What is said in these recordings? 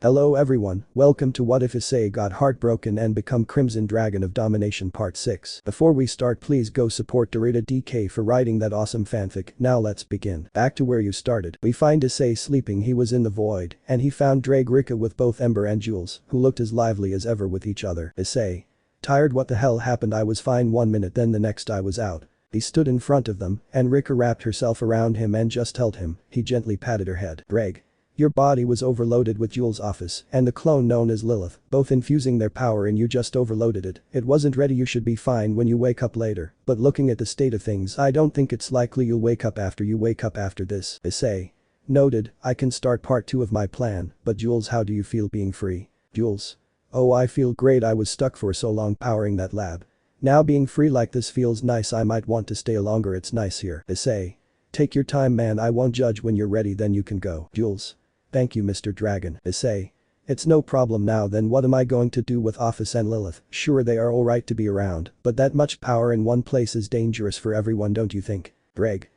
Hello everyone, welcome to What If Issei Got Heartbroken and Become Crimson Dragon of Domination Part 6. Before we start, please go support Dorita DK for writing that awesome fanfic. Now let's begin. Back to where you started. We find Issei sleeping. He was in the void, and he found Drake Rika with both Ember and Jules, who looked as lively as ever with each other. Issei. Tired? What the hell happened? I was fine 1 minute, then the next I was out. He stood in front of them, and Rika wrapped herself around him and just held him. He gently patted her head. Drake. Your body was overloaded with Jules' office and the clone known as Lilith, both infusing their power, and you just overloaded it. It wasn't ready. You should be fine when you wake up later, but looking at the state of things, I don't think it's likely you'll wake up after this. Issei. Noted. I can start part 2 of my plan, but Jules, how do you feel being free? Jules. Oh, I feel great. I was stuck for so long powering that lab. Now being free like this feels nice. I might want to stay longer. It's nice here. Issei. Take your time, man. I won't judge. When you're ready, then you can go. Jules. Thank you, Mr. Dragon. Issei. It's no problem now. Then what am I going to do with Office and Lilith? Sure, they are alright to be around, but that much power in one place is dangerous for everyone, don't you think? Greg.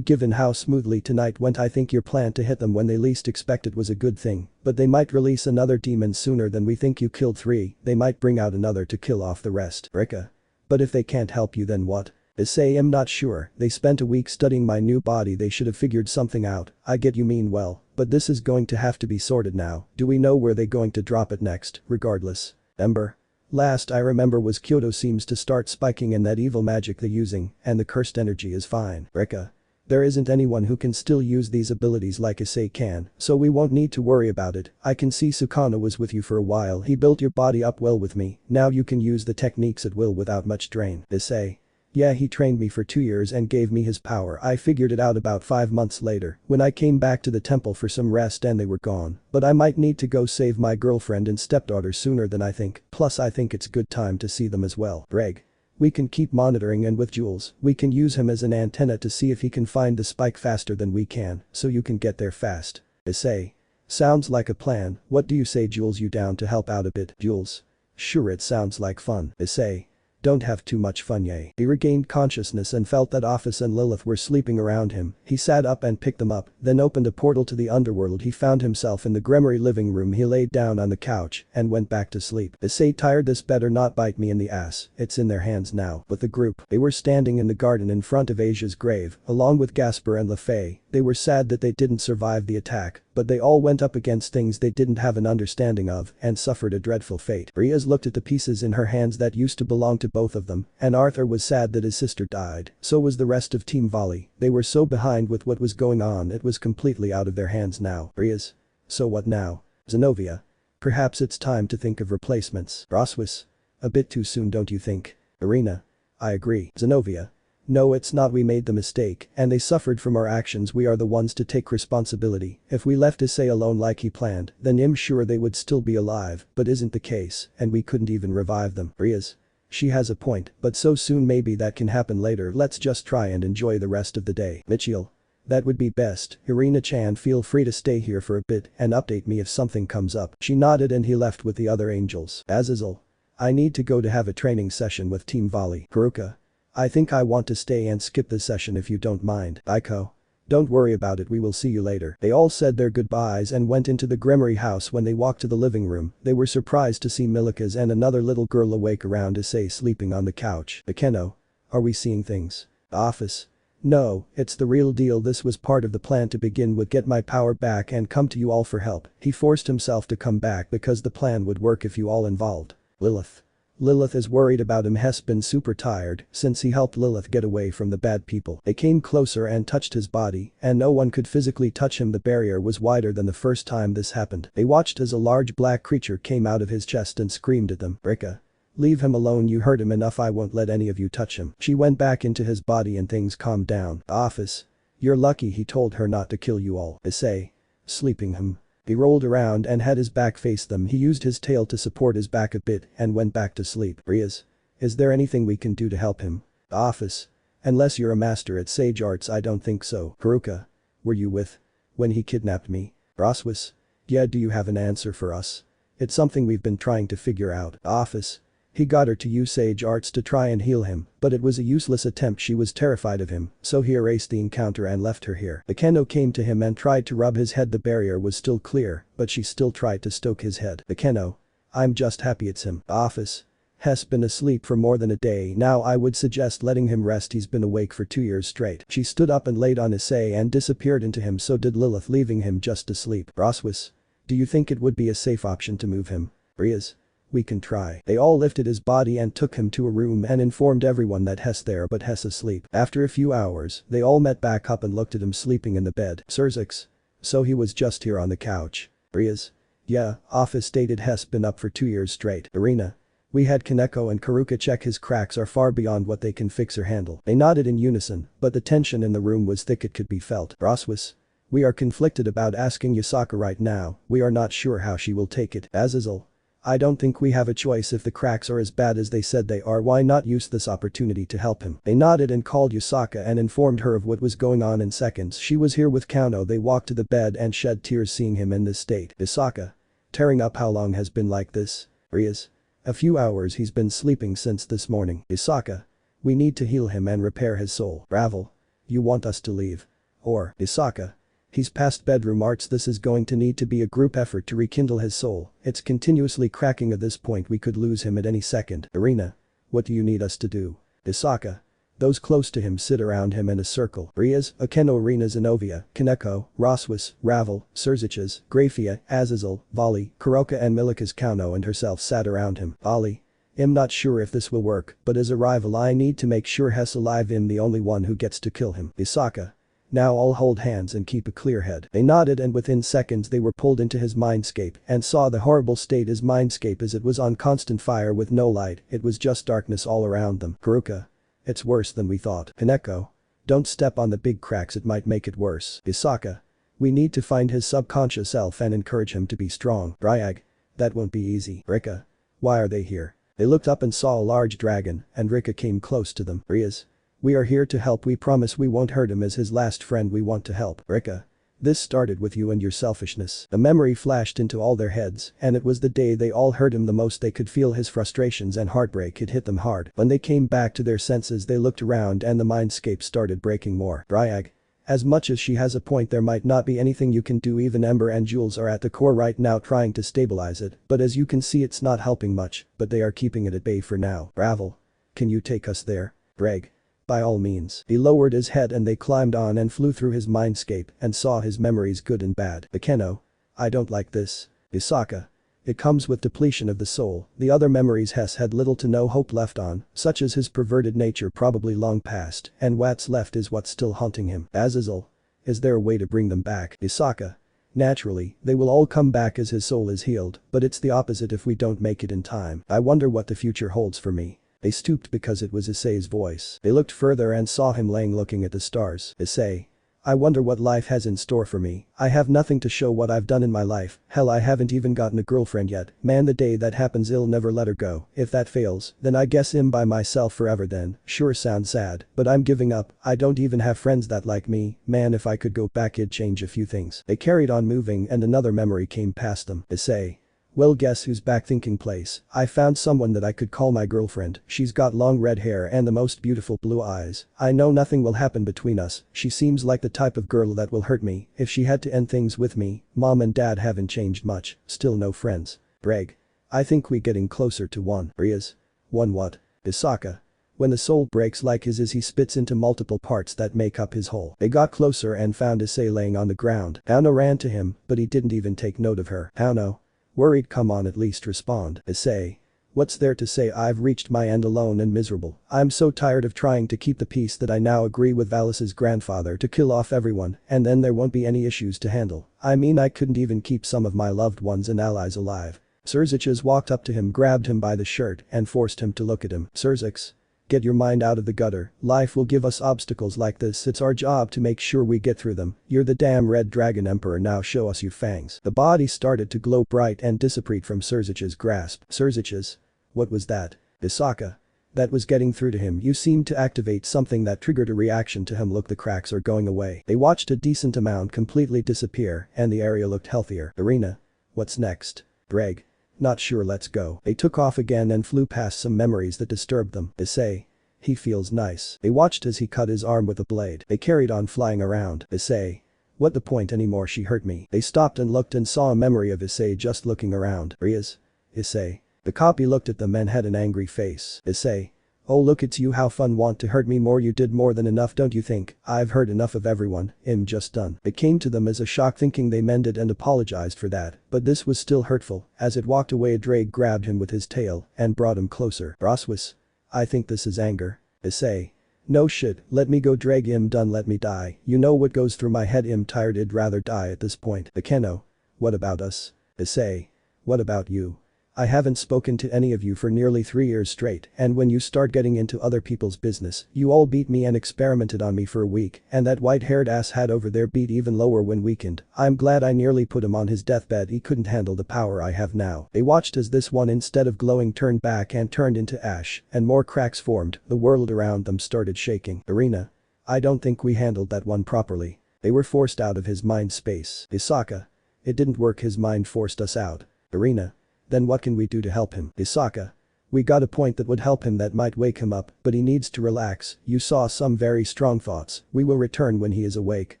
Given how smoothly tonight went, I think your plan to hit them when they least expect it was a good thing, but they might release another demon sooner than we think. You killed 3, they might bring out another to kill off the rest. Rika. But if they can't help you, then what? Issei. I'm not sure. They spent a week studying my new body. They should have figured something out. I get you mean well, but this is going to have to be sorted now. Do we know where they're going to drop it next? Regardless. Ember. Last I remember was Kyoto seems to start spiking in that evil magic they're using, and the cursed energy is fine. Rika. There isn't anyone who can still use these abilities like Issei can, so we won't need to worry about it. I can see Sukano was with you for a while. He built your body up well with me. Now you can use the techniques at will without much drain. Issei. Yeah, he trained me for 2 years and gave me his power. I figured it out about 5 months later when I came back to the temple for some rest and they were gone. But I might need to go save my girlfriend and stepdaughter sooner than I think. Plus I think it's good time to see them as well. Greg. We can keep monitoring, and with Jules, we can use him as an antenna to see if he can find the spike faster than we can, so you can get there fast. Issei. Sounds like a plan. What do you say, Jules? You down to help out a bit? Jules. Sure, it sounds like fun. Issei. Don't have too much fun, yay. He regained consciousness and felt that Office and Lilith were sleeping around him. He sat up and picked them up, then opened a portal to the underworld. He found himself in the Gremory living room. He laid down on the couch and went back to sleep. Issei. Tired? This better not bite me in the ass. It's in their hands now. With the group, they were standing in the garden in front of Asia's grave, along with Gasper and LaFay. They were sad that they didn't survive the attack, but they all went up against things they didn't have an understanding of and suffered a dreadful fate. Riaz looked at the pieces in her hands that used to belong to both of them, and Arthur was sad that his sister died. So was the rest of Team Volley. They were so behind with what was going on, it was completely out of their hands now. Riaz. So what now? Zenobia. Perhaps it's time to think of replacements. Roswis. A bit too soon, don't you think? Irina. I agree. Zenobia. No, it's not. We made the mistake, and they suffered from our actions. We are the ones to take responsibility. If we left Issei alone like he planned, then I'm sure they would still be alive, but isn't the case, and we couldn't even revive them. Riaz. She has a point, but so soon. Maybe that can happen later. Let's just try and enjoy the rest of the day. Mitchell. That would be best. Irina-chan, feel free to stay here for a bit and update me if something comes up. She nodded and he left with the other angels. Azazel. I need to go to have a training session with Team Volley. Haruka. I think I want to stay and skip the session if you don't mind. Aiko. Don't worry about it, we will see you later. They all said their goodbyes and went into the Gremory house. When they walked to the living room, they were surprised to see Milikas and another little girl awake around Issei sleeping on the couch. Akeno. Are we seeing things? Office. No, it's the real deal. This was part of the plan to begin with. Get my power back and come to you all for help. He forced himself to come back because the plan would work if you all involved. Lilith. Lilith is worried about him. Has been super tired since he helped Lilith get away from the bad people. They came closer and touched his body, and no one could physically touch him. The barrier was wider than the first time this happened. They watched as a large black creature came out of his chest and screamed at them. Rika. Leave him alone. You hurt him enough. I won't let any of you touch him. She went back into his body and things calmed down. Office. You're lucky he told her not to kill you all. Issei. Sleeping him. He rolled around and had his back face them. He used his tail to support his back a bit and went back to sleep. Riaz. Is there anything we can do to help him? Office. Unless you're a master at sage arts, I don't think so. Haruka. Were you with when he kidnapped me? Roswis. Yeah, do you have an answer for us? It's something we've been trying to figure out. Office. He got her to use sage arts to try and heal him, but it was a useless attempt. She was terrified of him, so he erased the encounter and left her here. The Keno came to him and tried to rub his head. The barrier was still clear, but she still tried to stoke his head. The Keno. I'm just happy it's him. Office. Has been asleep for more than a day now. I would suggest letting him rest. He's been awake for 2 years straight. She stood up and laid on Issei and disappeared into him. So did Lilith, leaving him just to sleep. Roswis. Do you think it would be a safe option to move him? Riaz. We can try. They all lifted his body and took him to a room and informed everyone that Hess there, but Hess asleep. After a few hours, they all met back up and looked at him sleeping in the bed. Surzix. So he was just here on the couch. Riaz. Yeah, Office stated Hess been up for 2 years straight. Arena. We had Kaneko and Karuka check. His cracks are far beyond what they can fix or handle. They nodded in unison, but the tension in the room was thick. It could be felt. Roswis. We are conflicted about asking Yasaka right now. We are not sure how she will take it. Azazel. I don't think we have a choice. If the cracks are as bad as they said they are, why not use this opportunity to help him? They nodded and called Yasaka and informed her of what was going on. In seconds she was here with Kano. They walked to the bed and shed tears seeing him in this state. Yasaka. Tearing up. How long has been like this? Riaz. A few hours. He's been sleeping since this morning. Yasaka. We need to heal him and repair his soul. Ravel. You want us to leave? Or, Yasaka. He's past bedroom arts. This is going to need to be a group effort to rekindle his soul. It's continuously cracking at this point. We could lose him at any second. Arena. What do you need us to do? Yasaka. Those close to him sit around him in a circle. Riaz, Akeno, Arena, Zenobia, Kaneko, Roswis, Ravel, Surziches, Grafia, Azazel, Vali, Kuroka and Milikas. Kano and herself sat around him. Ali. I'm not sure if this will work, but as a rival I need to make sure Hess alive. I'm the only one who gets to kill him. Yasaka. Now all hold hands and keep a clear head. They nodded and within seconds they were pulled into his mindscape and saw the horrible state his mindscape is. It was on constant fire with no light. It was just darkness all around them. Kuruka. It's worse than we thought. Kaneko. Don't step on the big cracks, it might make it worse. Yasaka. We need to find his subconscious self and encourage him to be strong. Ryag. That won't be easy. Rika. Why are they here? They looked up and saw a large dragon and Rika came close to them. Riaz. We are here to help. We promise we won't hurt him. As his last friend we want to help. Rika. This started with you and your selfishness. A memory flashed into all their heads and it was the day they all hurt him the most. They could feel his frustrations and heartbreak. It hit them hard. When they came back to their senses they looked around and the mindscape started breaking more. Ryag. As much as she has a point, there might not be anything you can do. Even Ember and Jules are at the core right now trying to stabilize it, but as you can see it's not helping much, but they are keeping it at bay for now. Ravel. Can you take us there? Greg. By all means. He lowered his head and they climbed on and flew through his mindscape and saw his memories, good and bad. Akeno. I don't like this. Yasaka. It comes with depletion of the soul. The other memories Hess had little to no hope left on, such as his perverted nature, probably long past, and what's left is what's still haunting him. Azazel. Is there a way to bring them back? Yasaka. Naturally, they will all come back as his soul is healed, but it's the opposite if we don't make it in time. I wonder what the future holds for me. They stooped because it was Issei's voice. They looked further and saw him laying looking at the stars. Issei. I wonder what life has in store for me. I have nothing to show what I've done in my life. Hell, I haven't even gotten a girlfriend yet. Man, the day that happens I'll never let her go. If that fails, then I guess I'm by myself forever then. Sure sounds sad, but I'm giving up. I don't even have friends that like me. Man, if I could go back it'd change a few things. They carried on moving and another memory came past them. Issei. Well, guess who's back? Thinking place. I found someone that I could call my girlfriend. She's got long red hair and the most beautiful blue eyes. I know nothing will happen between us. She seems like the type of girl that will hurt me if she had to end things with me. Mom and dad haven't changed much. Still no friends. Greg. I think we getting closer to one. Riaz. One what? Isaka. When the soul breaks like his is, he splits into multiple parts that make up his whole. They got closer and found Issei laying on the ground. Hano ran to him, but he didn't even take note of her. Hano. Worried, come on, at least respond. Issei. What's there to say? I've reached my end alone and miserable. I'm so tired of trying to keep the peace that I now agree with Valis's grandfather to kill off everyone and then there won't be any issues to handle. I mean, I couldn't even keep some of my loved ones and allies alive. Surziches walked up to him, grabbed him by the shirt and forced him to look at him. Surzix. Get your mind out of the gutter. Life will give us obstacles like this. It's our job to make sure we get through them. You're the damn Red Dragon Emperor, now show us your fangs. The body started to glow bright and dissipate from Surzich's grasp. Surziches. What was that? Isaka. That was getting through to him. You seemed to activate something that triggered a reaction to him. Look, the cracks are going away. They watched a decent amount completely disappear and the area looked healthier. Arena. What's next? Greg. Not sure, let's go. They took off again and flew past some memories that disturbed them. Issei. He feels nice. They watched as he cut his arm with a blade. They carried on flying around. Issei. What the point anymore, she hurt me. They stopped and looked and saw a memory of Issei just looking around. Rias. Issei. The copy looked at them and had an angry face. Issei. Oh look, it's you, how fun, want to hurt me more, you did more than enough, don't you think? I've heard enough of everyone, just done. It came to them as a shock, thinking they mended and apologized for that, but this was still hurtful. As it walked away, Drake grabbed him with his tail and brought him closer. Broswis. I think this is anger. Issei. No shit, let me go, drag him, done, let me die. You know what goes through my head, tired, I'd rather die at this point. Akeno. What about us? Issei. What about you? I haven't spoken to any of you for nearly 3 years straight, and when you start getting into other people's business, you all beat me and experimented on me for a week, and that white-haired ass had over there beat even lower when weakened. I'm glad I nearly put him on his deathbed, he couldn't handle the power I have now. They watched as this one, instead of glowing, turned back and turned into ash, and more cracks formed. The world around them started shaking. Arena. I don't think we handled that one properly. They were forced out of his mind space. Isaka. It didn't work, his mind forced us out. Arena. Then what can we do to help him? Isaka. We got a point that would help him, that might wake him up, but he needs to relax. You saw some very strong thoughts. We will return when he is awake.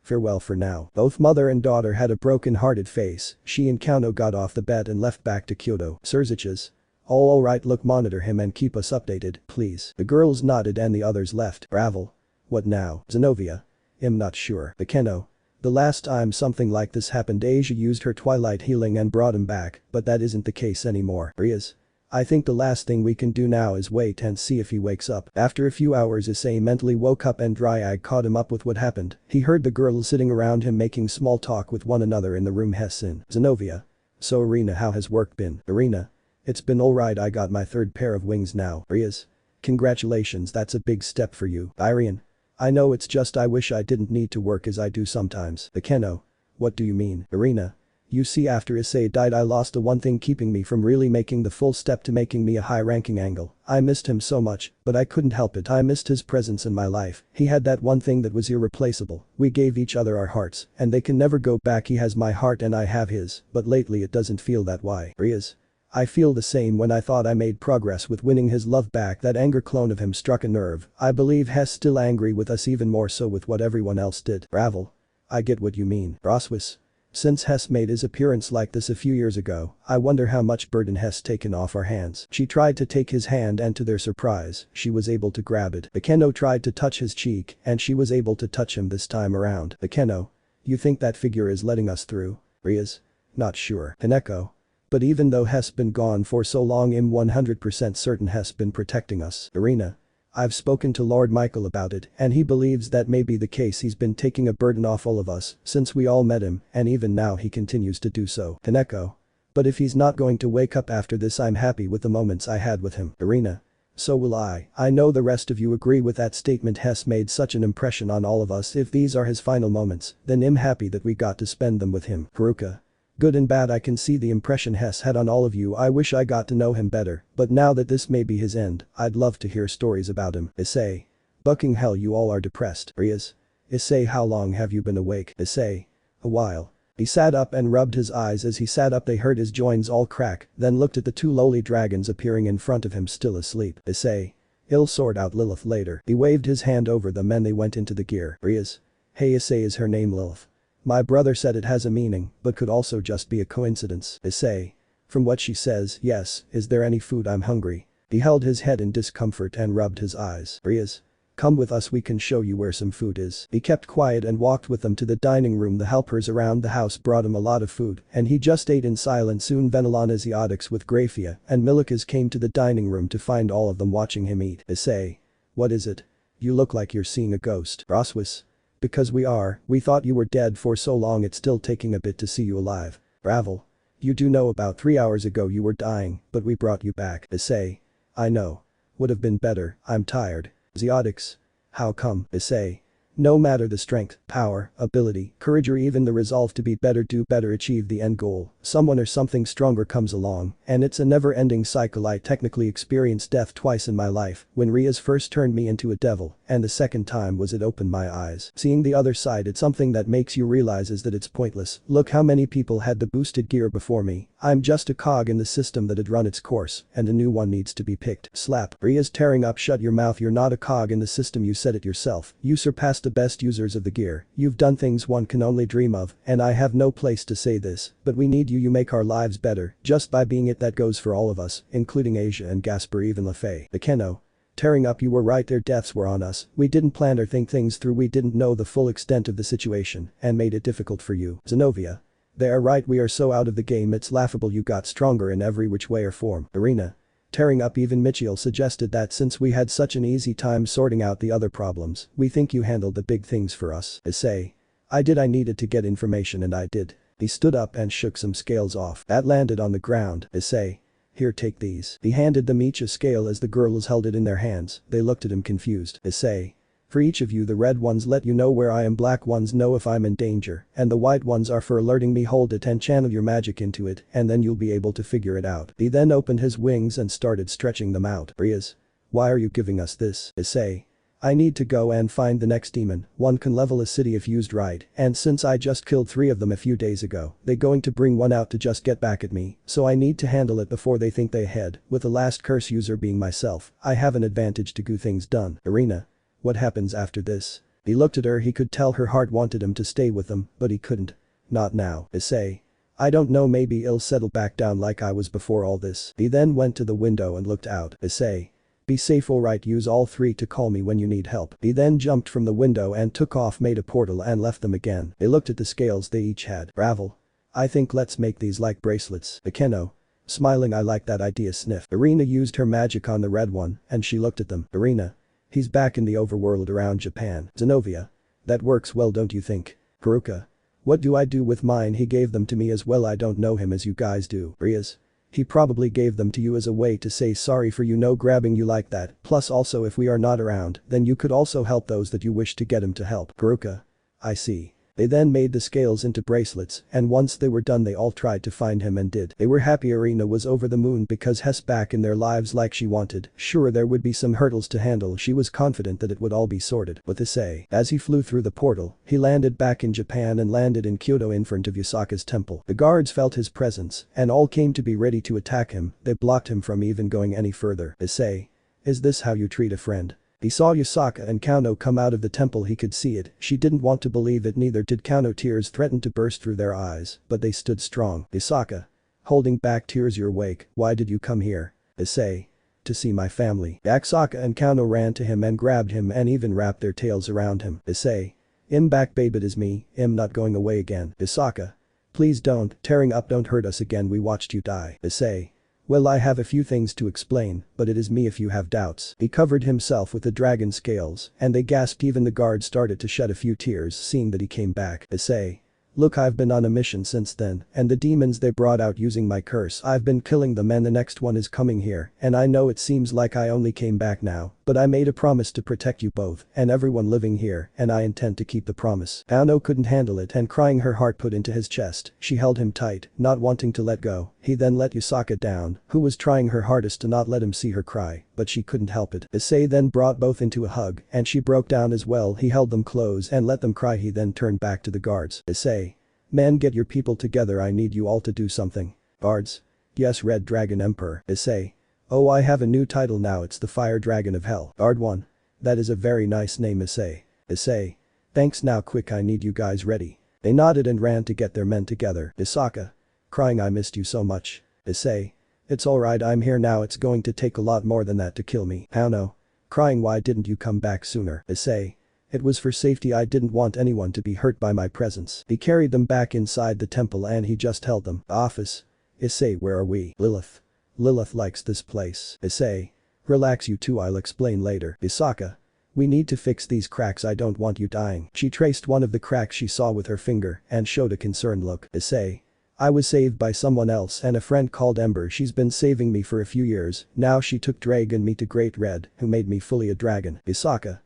Farewell for now. Both mother and daughter had a broken-hearted face. She and Kano got off the bed and left back to Kyoto. Surziches. Oh alright, look, monitor him and keep us updated, please. The girls nodded and the others left. Ravel. What now? Zenobia. I'm not sure. Akeno. The last time something like this happened, Asia used her twilight healing and brought him back, but that isn't the case anymore. Rias. I think the last thing we can do now is wait and see if he wakes up. After a few hours, Issei mentally woke up and Dryag caught him up with what happened. He heard the girls sitting around him making small talk with one another in the room. Hessin. Zenobia. So Arena, how has work been? Arena. It's been alright, I got my 3rd pair of wings now. Rias. Congratulations, that's a big step for you. Irian. I know, it's just I wish I didn't need to work as I do sometimes. Akeno. What do you mean? Arena. You see, after Issei died, I lost the one thing keeping me from really making the full step to making me a high-ranking angle. I missed him so much, but I couldn't help it. I missed his presence in my life. He had that one thing that was irreplaceable. We gave each other our hearts, and they can never go back. He has my heart and I have his, but lately it doesn't feel that way. Rias. I feel the same. When I thought I made progress with winning his love back, that anger clone of him struck a nerve. I believe Hess still angry with us, even more so with what everyone else did. Ravel. I get what you mean. Broswis. Since Hess made his appearance like this a few years ago, I wonder how much burden Hess taken off our hands. She tried to take his hand and to their surprise, she was able to grab it. Akeno tried to touch his cheek and she was able to touch him this time around. Akeno. You think that figure is letting us through? Rias. Not sure. Hineko. But even though Hess been gone for so long, I'm 100% certain Hess been protecting us. Arena. I've spoken to Lord Michael about it and he believes that may be the case. He's been taking a burden off all of us since we all met him, and even now he continues to do so. Hineko. But if he's not going to wake up after this, I'm happy with the moments I had with him. Arena. So will I. I know the rest of you agree with that statement. Hess made such an impression on all of us. If these are his final moments, then I'm happy that we got to spend them with him. Haruka. Good and bad, I can see the impression Hess had on all of you. I wish I got to know him better, but now that this may be his end, I'd love to hear stories about him. Issei. Bucking hell, you all are depressed. Rias. Issei, how long have you been awake? Issei. A while. He sat up and rubbed his eyes. As he sat up, they heard his joints all crack, then looked at the 2 lowly dragons appearing in front of him, still asleep. Issei. He'll sort out Lilith later. He waved his hand over them and they went into the gear. Rias. Hey, Issei, is her name Lilith? My brother said it has a meaning, but could also just be a coincidence. Issei. From what she says, yes. Is there any food? I'm hungry. He held his head in discomfort and rubbed his eyes. Rias. Come with us, we can show you where some food is. He kept quiet and walked with them to the dining room. The helpers around the house brought him a lot of food, and he just ate in silence. Soon Venelon Asiatics with Graphia and Milikas came to the dining room to find all of them watching him eat. Issei. What is it? You look like you're seeing a ghost. Broswis. Because we are. We thought you were dead for so long, it's still taking a bit to see you alive. Ravel. You do know about 3 hours ago you were dying, but we brought you back. Issei. I know. Would have been better, I'm tired. Asiatics. How come? Issei. No matter the strength, power, ability, courage or even the resolve to be better, do better, achieve the end goal, someone or something stronger comes along, and it's a never-ending cycle. I technically experienced death twice in my life, when Riaz first turned me into a devil, and the second time was it opened my eyes. Seeing the other side, it's something that makes you realize is that it's pointless. Look how many people had the boosted gear before me. I'm just a cog in the system that had run its course, and a new one needs to be picked. Slap. Riaz tearing up. Shut your mouth, you're not a cog in the system, you said it yourself. You surpassed the best users of the gear. You've done things one can only dream of, and I have no place to say this, but we need you. You make our lives better, just by being it. That goes for all of us, including Asia and Gasper, even LaFay. Akeno. Tearing up. You were right, their deaths were on us. We didn't plan or think things through, we didn't know the full extent of the situation, and made it difficult for you. Zenobia. They are right, we are so out of the game, it's laughable. You got stronger in every which way or form. Arena. Tearing up. Even Mitchell suggested that since we had such an easy time sorting out the other problems, we think you handled the big things for us. Issei. I did, I needed to get information and I did. He stood up and shook some scales off. That landed on the ground. Issei. Here, take these. He handed them each a scale as the girls held it in their hands. They looked at him confused. Issei. For each of you, the red ones let you know where I am, black ones know if I'm in danger, and the white ones are for alerting me. Hold it and channel your magic into it, and then you'll be able to figure it out. He then opened his wings and started stretching them out. Riaz. Why are you giving us this? Issei. I need to go and find the next demon. One can level a city if used right, and since I just killed 3 of them a few days ago, they're going to bring one out to just get back at me, so I need to handle it before they think they ahead. With the last curse user being myself, I have an advantage to get things done. Arena. What happens after this? He looked at her. He could tell her heart wanted him to stay with them, but he couldn't. Not now. Issei. I don't know, maybe I'll settle back down like I was before all this. He then went to the window and looked out. Issei. Be safe, alright, use all 3 to call me when you need help. He then jumped from the window and took off, made a portal and left them again. They looked at the scales they each had. Ravel. I think let's make these like bracelets. Akeno. Smiling, I like that idea. Sniff. Arena used her magic on the red one, and she looked at them. Arena. He's back in the overworld around Japan. Zenobia. That works well, don't you think? Haruka. What do I do with mine? He gave them to me as well. I don't know him as you guys do. Riaz. He probably gave them to you as a way to say sorry for you, no grabbing you like that, plus also if we are not around, then you could also help those that you wish to get him to help. Haruka. I see. They then made the scales into bracelets, and once they were done they all tried to find him and did. They were happy. Arena was over the moon because Hess back in their lives like she wanted. Sure, there would be some hurdles to handle, she was confident that it would all be sorted. With Issei. As he flew through the portal, he landed back in Japan and landed in Kyoto in front of Yasaka's temple. The guards felt his presence, and all came to be ready to attack him. They blocked him from even going any further. Issei. Is this how you treat a friend? He saw Yasaka and Kano come out of the temple. He could see it. She didn't want to believe it, neither did Kano. Tears threatened to burst through their eyes, but they stood strong. Yasaka. Holding back tears. You're awake. Why did you come here? Issei. To see my family. Yasaka and Kano ran to him and grabbed him and even wrapped their tails around him. Issei. Back babe, it is me, not going away again. Yasaka. Please don't. Tearing up, don't hurt us again, we watched you die. Issei. Well, I have a few things to explain, but it is me if you have doubts. He covered himself with the dragon scales, and they gasped. Even the guards started to shed a few tears seeing that he came back. Issei. Look, I've been on a mission since then, and the demons they brought out using my curse, I've been killing them, and the next one is coming here, and I know it seems like I only came back now, but I made a promise to protect you both and everyone living here, and I intend to keep the promise. Ano couldn't handle it and crying, her heart put into his chest. She held him tight, not wanting to let go. He then let Yasaka down, who was trying her hardest to not let him see her cry, but she couldn't help it. Issei then brought both into a hug, and she broke down as well. He held them close and let them cry. He then turned back to the guards. Issei. Man, get your people together, I need you all to do something. Guards. Yes, Red Dragon Emperor. Issei. Oh, I have a new title now, it's the Fire Dragon of Hell. Guard 1. That is a very nice name, Issei. Issei. Thanks, now quick, I need you guys ready. They nodded and ran to get their men together. Yasaka. Crying, I missed you so much. Issei. It's alright, I'm here now, it's going to take a lot more than that to kill me. Ano. Crying, why didn't you come back sooner? Issei. It was for safety, I didn't want anyone to be hurt by my presence. He carried them back inside the temple and he just held them. Office. Issei, where are we? Lilith. Lilith likes this place. Issei. Relax, you two, I'll explain later. Yasaka. We need to fix these cracks, I don't want you dying. She traced one of the cracks she saw with her finger and showed a concerned look. Issei. I was saved by someone else and a friend called Ember, she's been saving me for a few years, now she took Dragon me to Great Red, who made me fully a dragon. Yasaka.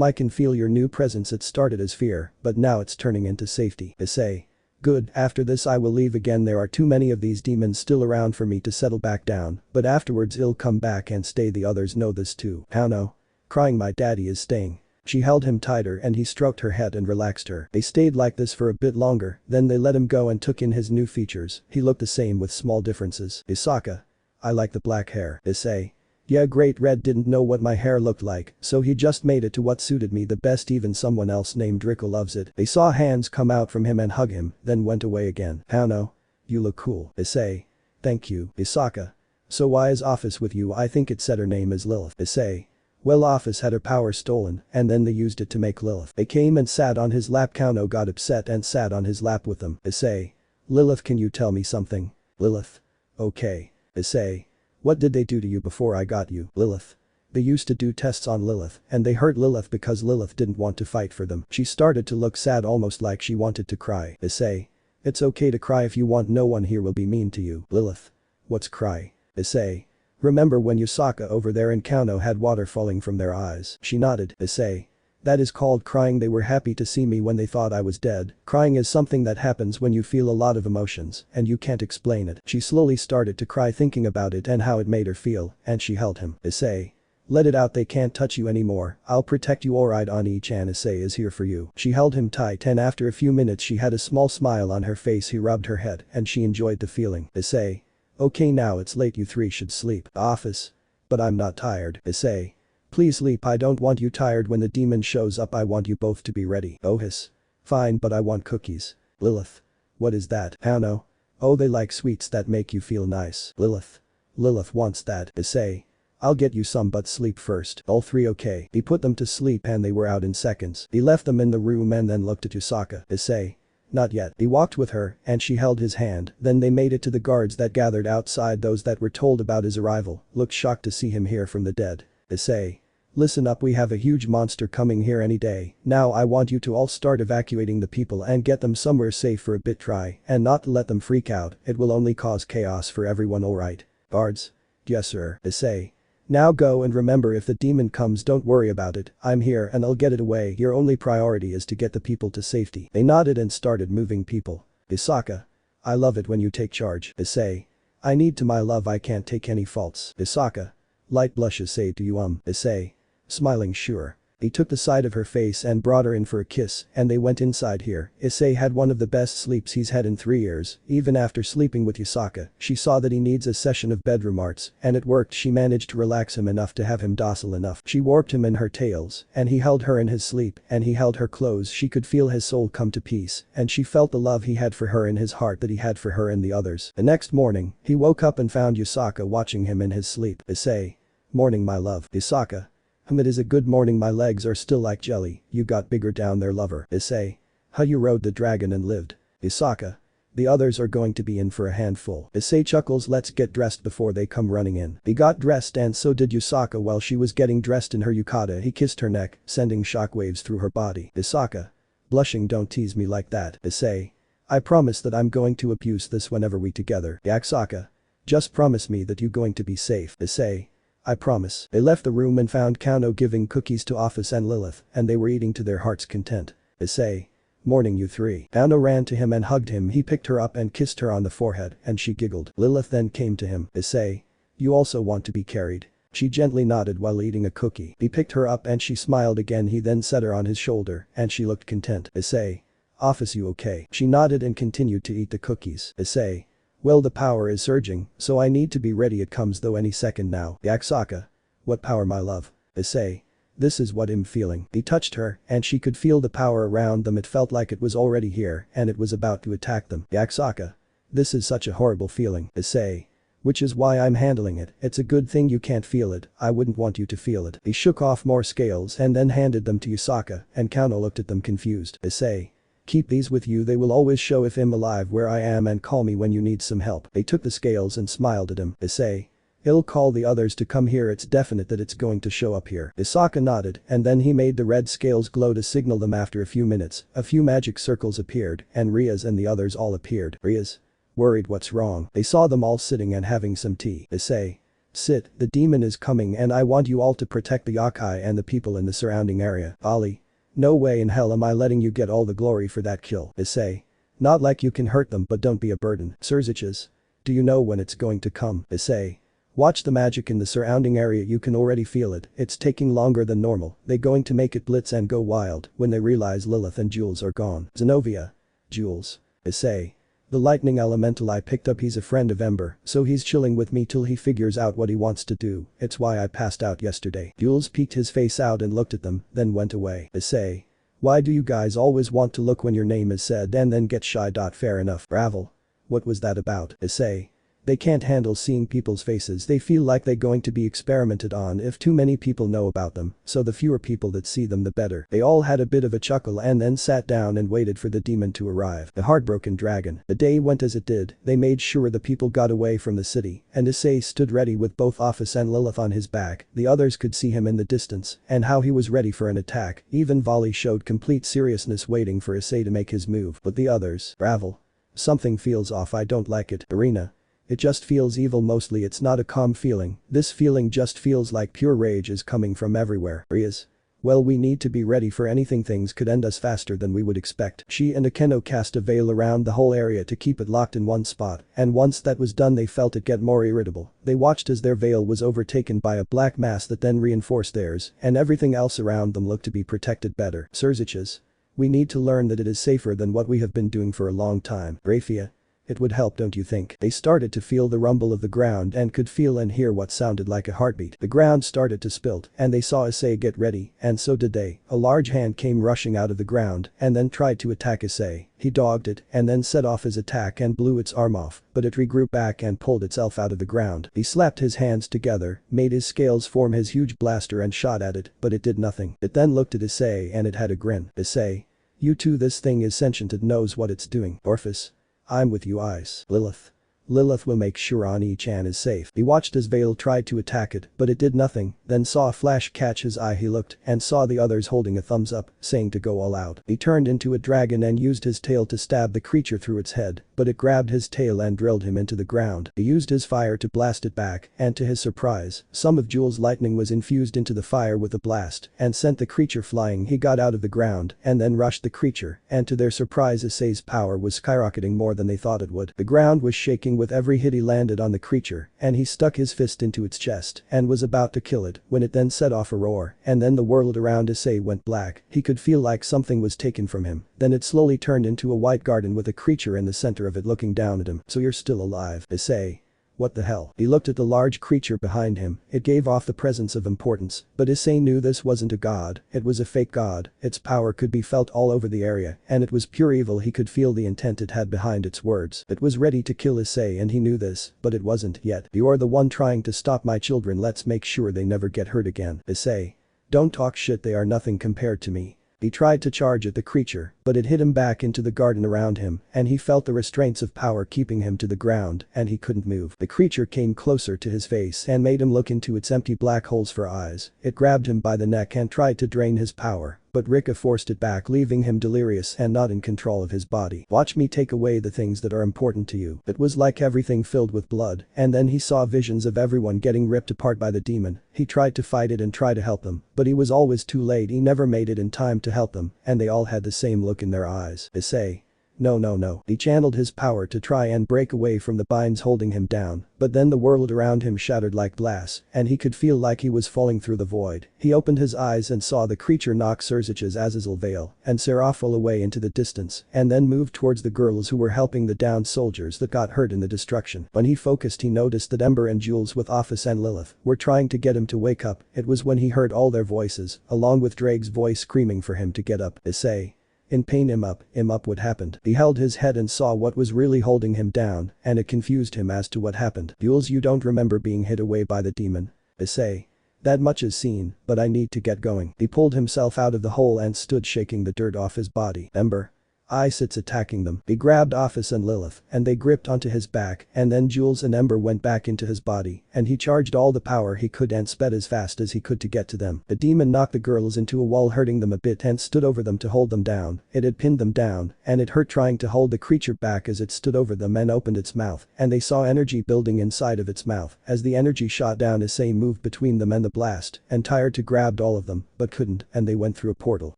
I can feel your new presence. It started as fear, but now it's turning into safety. Issei. Good, after this I will leave again. There are too many of these demons still around for me to settle back down, but afterwards he'll come back and stay. The others know this too. How no? Crying, my daddy is staying. She held him tighter and he stroked her head and relaxed her. They stayed like this for a bit longer, then they let him go and took in his new features. He looked the same with small differences. Isaka. I like the black hair. Issei. Yeah, great. Red didn't know what my hair looked like, so he just made it to what suited me the best. Even someone else named Rico loves it. They saw hands come out from him and hug him, then went away again. How no? You look cool. Issei. Thank you. Isaka. So why is Office with you? I think it said her name is Lilith. Issei. Well, Office had her power stolen, and then they used it to make Lilith. They came and sat on his lap. Kano got upset and sat on his lap with them. Issei. Lilith, can you tell me something? Lilith. Okay. Issei. What did they do to you before I got you? Lilith. They used to do tests on Lilith, and they hurt Lilith because Lilith didn't want to fight for them. She started to look sad, almost like she wanted to cry. Issei. It's okay to cry if you want. No one here will be mean to you. Lilith. What's cry? Issei. Remember when Yusaka over there in Kano had water falling from their eyes? She nodded. Issei. That is called crying. They were happy to see me when they thought I was dead. Crying is something that happens when you feel a lot of emotions and you can't explain it. She slowly started to cry thinking about it and how it made her feel, and she held him. Issei. Let it out. They can't touch you anymore. I'll protect you. Alright, Oni-chan. Issei is here for you. She held him tight and after a few minutes she had a small smile on her face. He rubbed her head and she enjoyed the feeling. Issei. Okay, now it's late. You three should sleep. Office. But I'm not tired. Issei. Please sleep. I don't want you tired when the demon shows up. I want you both to be ready. Ohis. Fine, but I want cookies. Lilith. What is that? How no? Oh, they like sweets that make you feel nice. Lilith. Lilith wants that. Issei. I'll get you some, but sleep first. All three okay. He put them to sleep and they were out in seconds. He left them in the room and then looked at Yusaka. Issei. Not yet. He walked with her and she held his hand. Then they made it to the guards that gathered outside. Those that were told about his arrival looked shocked to see him here from the dead. Issei. Listen up, we have a huge monster coming here any day. Now I want you to all start evacuating the people and get them somewhere safe for a bit. Try and not let them freak out. It will only cause chaos for everyone. Alright. Guards. Yes sir. Issei. Now go, and remember, if the demon comes don't worry about it. I'm here and I'll get it away. Your only priority is to get the people to safety. They nodded and started moving people. Isaka. I love it when you take charge. Issei. I need to, my love, I can't take any faults. Isaka. Light blush. Issei, do you Issei. Smiling, sure. He took the side of her face and brought her in for a kiss, and they went inside here. Issei had one of the best sleeps he's had in 3 years. Even after sleeping with Yusaka, she saw that he needs a session of bedroom arts, and it worked. She managed to relax him enough to have him docile enough. She warped him in her tails, and he held her in his sleep, and he held her close. She could feel his soul come to peace, and she felt the love he had for her in his heart that he had for her and the others. The next morning, he woke up and found Yusaka watching him in his sleep. Issei. Morning, my love. Yusaka. It is a good morning. My legs are still like jelly. You got bigger down there, lover. Issei. How you rode the dragon and lived. Isaka. The others are going to be in for a handful. Issei chuckles. Let's get dressed before they come running in. He got dressed and so did Yusaka. While she was getting dressed in her yukata, he kissed her neck, sending shockwaves through her body. Isaka. Blushing. Don't tease me like that. Issei. I promise that I'm going to abuse this whenever we together. Yakusaka. Just promise me that you going to be safe. Issei. I promise. They left the room and found Kano giving cookies to Office and Lilith, and they were eating to their heart's content. Issei. Morning, you three. Kano ran to him and hugged him. He picked her up and kissed her on the forehead, and she giggled. Lilith then came to him. Issei. You also want to be carried? She gently nodded while eating a cookie. He picked her up and she smiled again. He then set her on his shoulder, and she looked content. Issei. Office, you okay? She nodded and continued to eat the cookies. Issei. Well, the power is surging, so I need to be ready. It comes though any second now. Yakusaka. What power, my love? Issei. This is what I'm feeling. He touched her, and she could feel the power around them. It felt like it was already here, and it was about to attack them. Yakusaka. This is such a horrible feeling. Issei. Which is why I'm handling it. It's a good thing you can't feel it. I wouldn't want you to feel it. He shook off more scales and then handed them to Yusaka, and Kano looked at them confused. Issei. Keep these with you. They will always show if I'm alive where I am, and call me when you need some help. They took the scales and smiled at him. Issei. I'll call the others to come here. It's definite that it's going to show up here. Isaka nodded, and then he made the red scales glow to signal them. After a few minutes, a few magic circles appeared, and Riaz and the others all appeared. Riaz. Worried, what's wrong? They saw them all sitting and having some tea. Issei. Sit, the demon is coming and I want you all to protect the yokai and the people in the surrounding area. Ali. No way in hell am I letting you get all the glory for that kill. Issei. Not like you can hurt them but don't be a burden. Surziches. Do you know when it's going to come? Issei. Watch the magic in the surrounding area, you can already feel it, it's taking longer than normal, they going to make it blitz and go wild when they realize Lilith and Jules are gone. Zenobia. Jules. Issei. The lightning elemental I picked up, he's a friend of Ember, so he's chilling with me till he figures out what he wants to do, it's why I passed out yesterday. Jules peeked his face out and looked at them, then went away. Issei. Why do you guys always want to look when your name is said and then get shy? Fair enough. Ravel. What was that about? Issei. They can't handle seeing people's faces, they feel like they're going to be experimented on if too many people know about them, so the fewer people that see them the better. They all had a bit of a chuckle and then sat down and waited for the demon to arrive. The heartbroken dragon. The day went as it did, they made sure the people got away from the city, and Issei stood ready with both Office and Lilith on his back, the others could see him in the distance, and how he was ready for an attack, even Volley showed complete seriousness waiting for Issei to make his move, but the others. Ravel. Something feels off, I don't like it. Arena. It just feels evil, mostly it's not a calm feeling, this feeling just feels like pure rage is coming from everywhere. Rias. Well, we need to be ready for anything, things could end us faster than we would expect. She and Akeno cast a veil around the whole area to keep it locked in one spot, and once that was done they felt it get more irritable. They watched as their veil was overtaken by a black mass that then reinforced theirs, and everything else around them looked to be protected better. Surziches. We need to learn that it is safer than what we have been doing for a long time. Rafia. It would help, don't you think? They started to feel the rumble of the ground and could feel and hear what sounded like a heartbeat. The ground started to spilt and they saw Issei get ready, and so did they. A large hand came rushing out of the ground and then tried to attack Issei. He dogged it and then set off his attack and blew its arm off, but it regrouped back and pulled itself out of the ground. He slapped his hands together, made his scales form his huge blaster and shot at it, but it did nothing. It then looked at Issei and it had a grin. Issei. You too, this thing is sentient, it knows what it's doing. Orphis. I'm with you, Ice. Lilith. Lilith will make sure Ani-chan is safe. He watched as Vale tried to attack it, but it did nothing, then saw a flash catch his eye. He looked and saw the others holding a thumbs up, saying to go all out. He turned into a dragon and used his tail to stab the creature through its head, but it grabbed his tail and drilled him into the ground. He used his fire to blast it back, and to his surprise, some of Jules' lightning was infused into the fire with a blast and sent the creature flying. He got out of the ground and then rushed the creature, and to their surprise Issei's power was skyrocketing more than they thought it would. The ground was shaking with every hit he landed on the creature, and he stuck his fist into its chest and was about to kill it when it then set off a roar, and then the world around Issei went black. He could feel like something was taken from him. Then it slowly turned into a white garden with a creature in the center of it looking down at him. So you're still alive, Issei. What the hell? He looked at the large creature behind him, it gave off the presence of importance, but Issei knew this wasn't a god, it was a fake god, its power could be felt all over the area, and it was pure evil. He could feel the intent it had behind its words. It was ready to kill Issei and he knew this, but it wasn't yet. You're the one trying to stop my children, let's make sure they never get hurt again. Issei. Don't talk shit, they are nothing compared to me. He tried to charge at the creature, but it hit him back into the garden around him, and he felt the restraints of power keeping him to the ground, and he couldn't move. The creature came closer to his face and made him look into its empty black holes for eyes. It grabbed him by the neck and tried to drain his power, but Rika forced it back, leaving him delirious and not in control of his body. Watch me take away the things that are important to you. It was like everything filled with blood, and then he saw visions of everyone getting ripped apart by the demon. He tried to fight it and try to help them, but he was always too late. He never made it in time to help them, and they all had the same look in their eyes. Issei. No. He channeled his power to try and break away from the binds holding him down, but then the world around him shattered like glass, and he could feel like he was falling through the void. He opened his eyes and saw the creature knock Surzich's Azazel Veil and Seraphil away into the distance, and then moved towards the girls who were helping the downed soldiers that got hurt in the destruction. When he focused, he noticed that Ember and Jules with Office and Lilith were trying to get him to wake up. It was when he heard all their voices, along with Drake's voice screaming for him to get up. Issei. In pain, him up. What happened? He held his head and saw what was really holding him down, and it confused him as to what happened. Jules, you don't remember being hit away by the demon? Issei. That much is seen, but I need to get going. He pulled himself out of the hole and stood shaking the dirt off his body. Ember. Issei's attacking them. He grabbed Office and Lilith, and they gripped onto his back, and then Jules and Ember went back into his body, and he charged all the power he could and sped as fast as he could to get to them. The demon knocked the girls into a wall, hurting them a bit, and stood over them to hold them down. It had pinned them down, and it hurt trying to hold the creature back as it stood over them and opened its mouth, and they saw energy building inside of its mouth. As the energy shot down, Issei moved between them and the blast, and tired to grabbed all of them, but couldn't, and they went through a portal.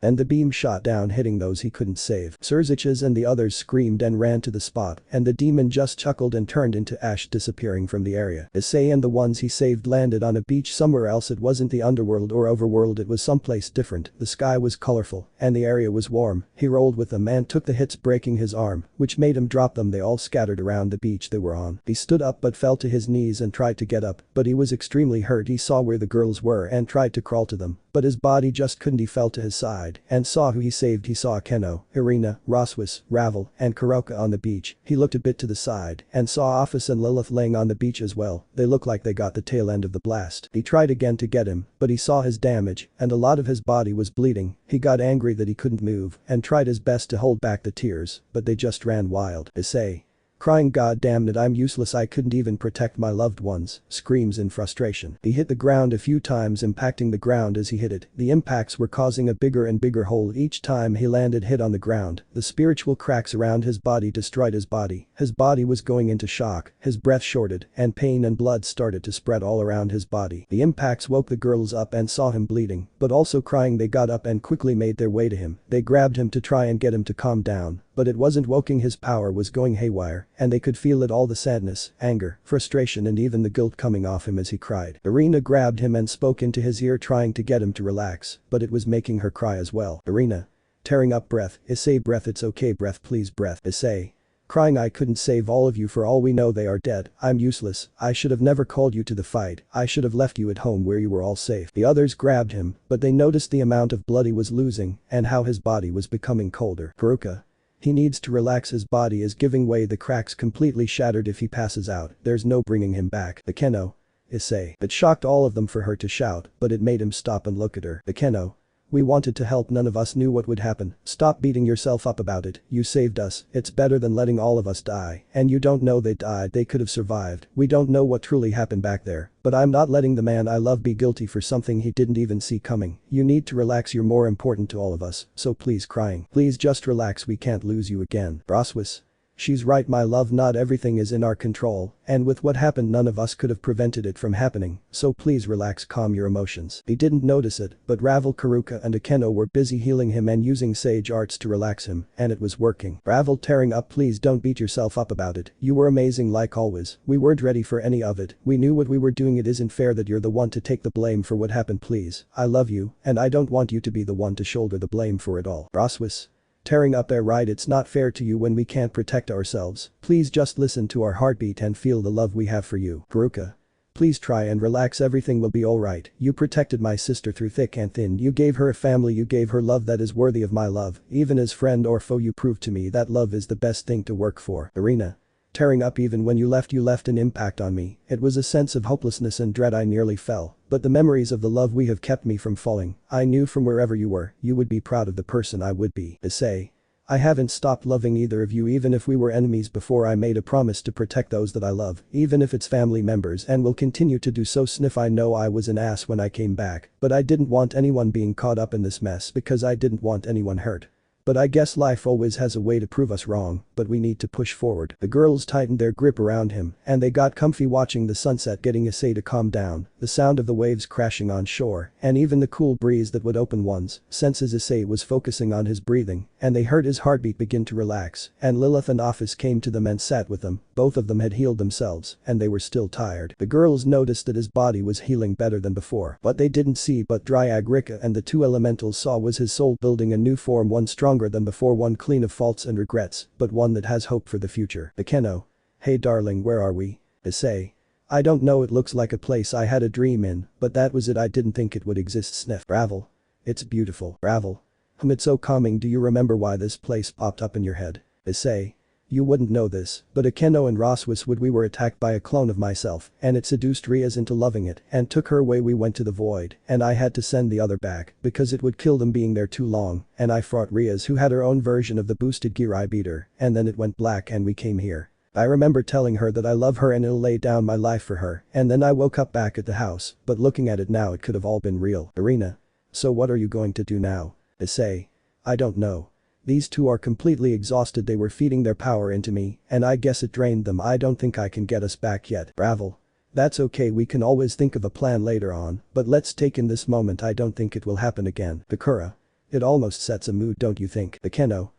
And the beam shot down, hitting those he couldn't save. Surziches and the others screamed and ran to the spot, and the demon just chuckled and turned into ash, disappearing from the area. Issei and the ones he saved landed on a beach somewhere else. It wasn't the underworld or overworld, it was someplace different. The sky was colorful, and the area was warm. He rolled with them and took the hits, breaking his arm, which made him drop them. They all scattered around the beach they were on. He stood up but fell to his knees and tried to get up, but he was extremely hurt. He saw where the girls were and tried to crawl to them, but his body just couldn't. He fell to his side and saw who he saved. He saw Keno, Irina, Roswis, Ravel, and Kuroka on the beach. He looked a bit to the side and saw Office and Lilith laying on the beach as well. They looked like they got the tail end of the blast. He tried again to get him, but he saw his damage and a lot of his body was bleeding. He got angry that he couldn't move and tried his best to hold back the tears, but they just ran wild. Issei, crying, "God damn it, I'm useless, I couldn't even protect my loved ones," screams in frustration. He hit the ground a few times, impacting the ground as he hit it. The impacts were causing a bigger and bigger hole each time he landed hit on the ground. The spiritual cracks around his body destroyed his body. His body was going into shock, his breath shorted, and pain and blood started to spread all around his body. The impacts woke the girls up and saw him bleeding, but also crying. They got up and quickly made their way to him. They grabbed him to try and get him to calm down, but it wasn't working. His power was going haywire, and they could feel it, all the sadness, anger, frustration, and even the guilt coming off him as he cried. Irina grabbed him and spoke into his ear, trying to get him to relax, but it was making her cry as well. Irina, tearing up, breath. Issei, breath. It's okay, breath, please, breath. Issei, crying, I couldn't save all of you. For all we know they are dead. I'm useless. I should have never called you to the fight. I should have left you at home where you were all safe. The others grabbed him, but they noticed the amount of blood he was losing and how his body was becoming colder. Kuruka, he needs to relax, his body is giving way, the cracks completely shattered. If he passes out, there's no bringing him back. The Keno, Issei. It shocked all of them for her to shout, but it made him stop and look at her. The Keno, we wanted to help, none of us knew what would happen. Stop beating yourself up about it. You saved us. It's better than letting all of us die. And you don't know they died. They could have survived. We don't know what truly happened back there. But I'm not letting the man I love be guilty for something he didn't even see coming. You need to relax. You're more important to all of us. So please, crying, please just relax. We can't lose you again. Roswis, she's right, my love, not everything is in our control, and with what happened none of us could have prevented it from happening, so please relax, calm your emotions. He didn't notice it, but Ravel, Kuruka and Akeno were busy healing him and using sage arts to relax him, and it was working. Ravel tearing up, please don't beat yourself up about it. You were amazing like always. We weren't ready for any of it. We knew what we were doing. It isn't fair that you're the one to take the blame for what happened. Please, I love you, and I don't want you to be the one to shoulder the blame for it all. Roswis, tearing up, there, right, it's not fair to you when we can't protect ourselves. Please just listen to our heartbeat and feel the love we have for you. Kuruka, please try and relax, everything will be alright. You protected my sister through thick and thin. You gave her a family, you gave her love that is worthy of my love. Even as friend or foe, you proved to me that love is the best thing to work for. Irina, tearing up, even when you left an impact on me. It was a sense of hopelessness and dread, I nearly fell. But the memories of the love we have kept me from falling. I knew from wherever you were, you would be proud of the person I would be. Issei, I haven't stopped loving either of you, even if we were enemies before. I made a promise to protect those that I love, even if it's family members, and will continue to do so. Sniff, I know I was an ass when I came back, but I didn't want anyone being caught up in this mess because I didn't want anyone hurt. But I guess life always has a way to prove us wrong, but we need to push forward. The girls tightened their grip around him, and they got comfy watching the sunset, getting Issei to calm down, the sound of the waves crashing on shore, and even the cool breeze that would open one's senses. Issei was focusing on his breathing, and they heard his heartbeat begin to relax, and Lilith and Office came to them and sat with them. Both of them had healed themselves, and they were still tired. The girls noticed that his body was healing better than before. What they didn't see, but Dryag, Rika and the two elementals saw, was his soul building a new form, one stronger than before, one clean of faults and regrets, but one that has hope for the future. Akeno, hey darling, where are we? Issei, I don't know, it looks like a place I had a dream in, but that was it, I didn't think it would exist. Sniff. Ravel, it's beautiful. Ravel, it's so calming. Do you remember why this place popped up in your head? Issei, You wouldn't know this, but Akeno and Roswis we were attacked by a clone of myself, and it seduced Riaz into loving it and took her away. We went to the void, and I had to send the other back because it would kill them being there too long, and I fought Riaz who had her own version of the boosted gear. I beat her, and then it went black and we came here. I remember telling her that I love her and I'll lay down my life for her, and then I woke up back at the house, but looking at it now it could have all been real. Arena. So what are you going to do now? Issei. I don't know. These two are completely exhausted. They were feeding their power into me, and I guess it drained them. I don't think I can get us back yet. Bravo. That's okay, we can always think of a plan later on, but let's take in this moment. I don't think it will happen again. Bakura. It almost sets a mood, don't you think? Akeno.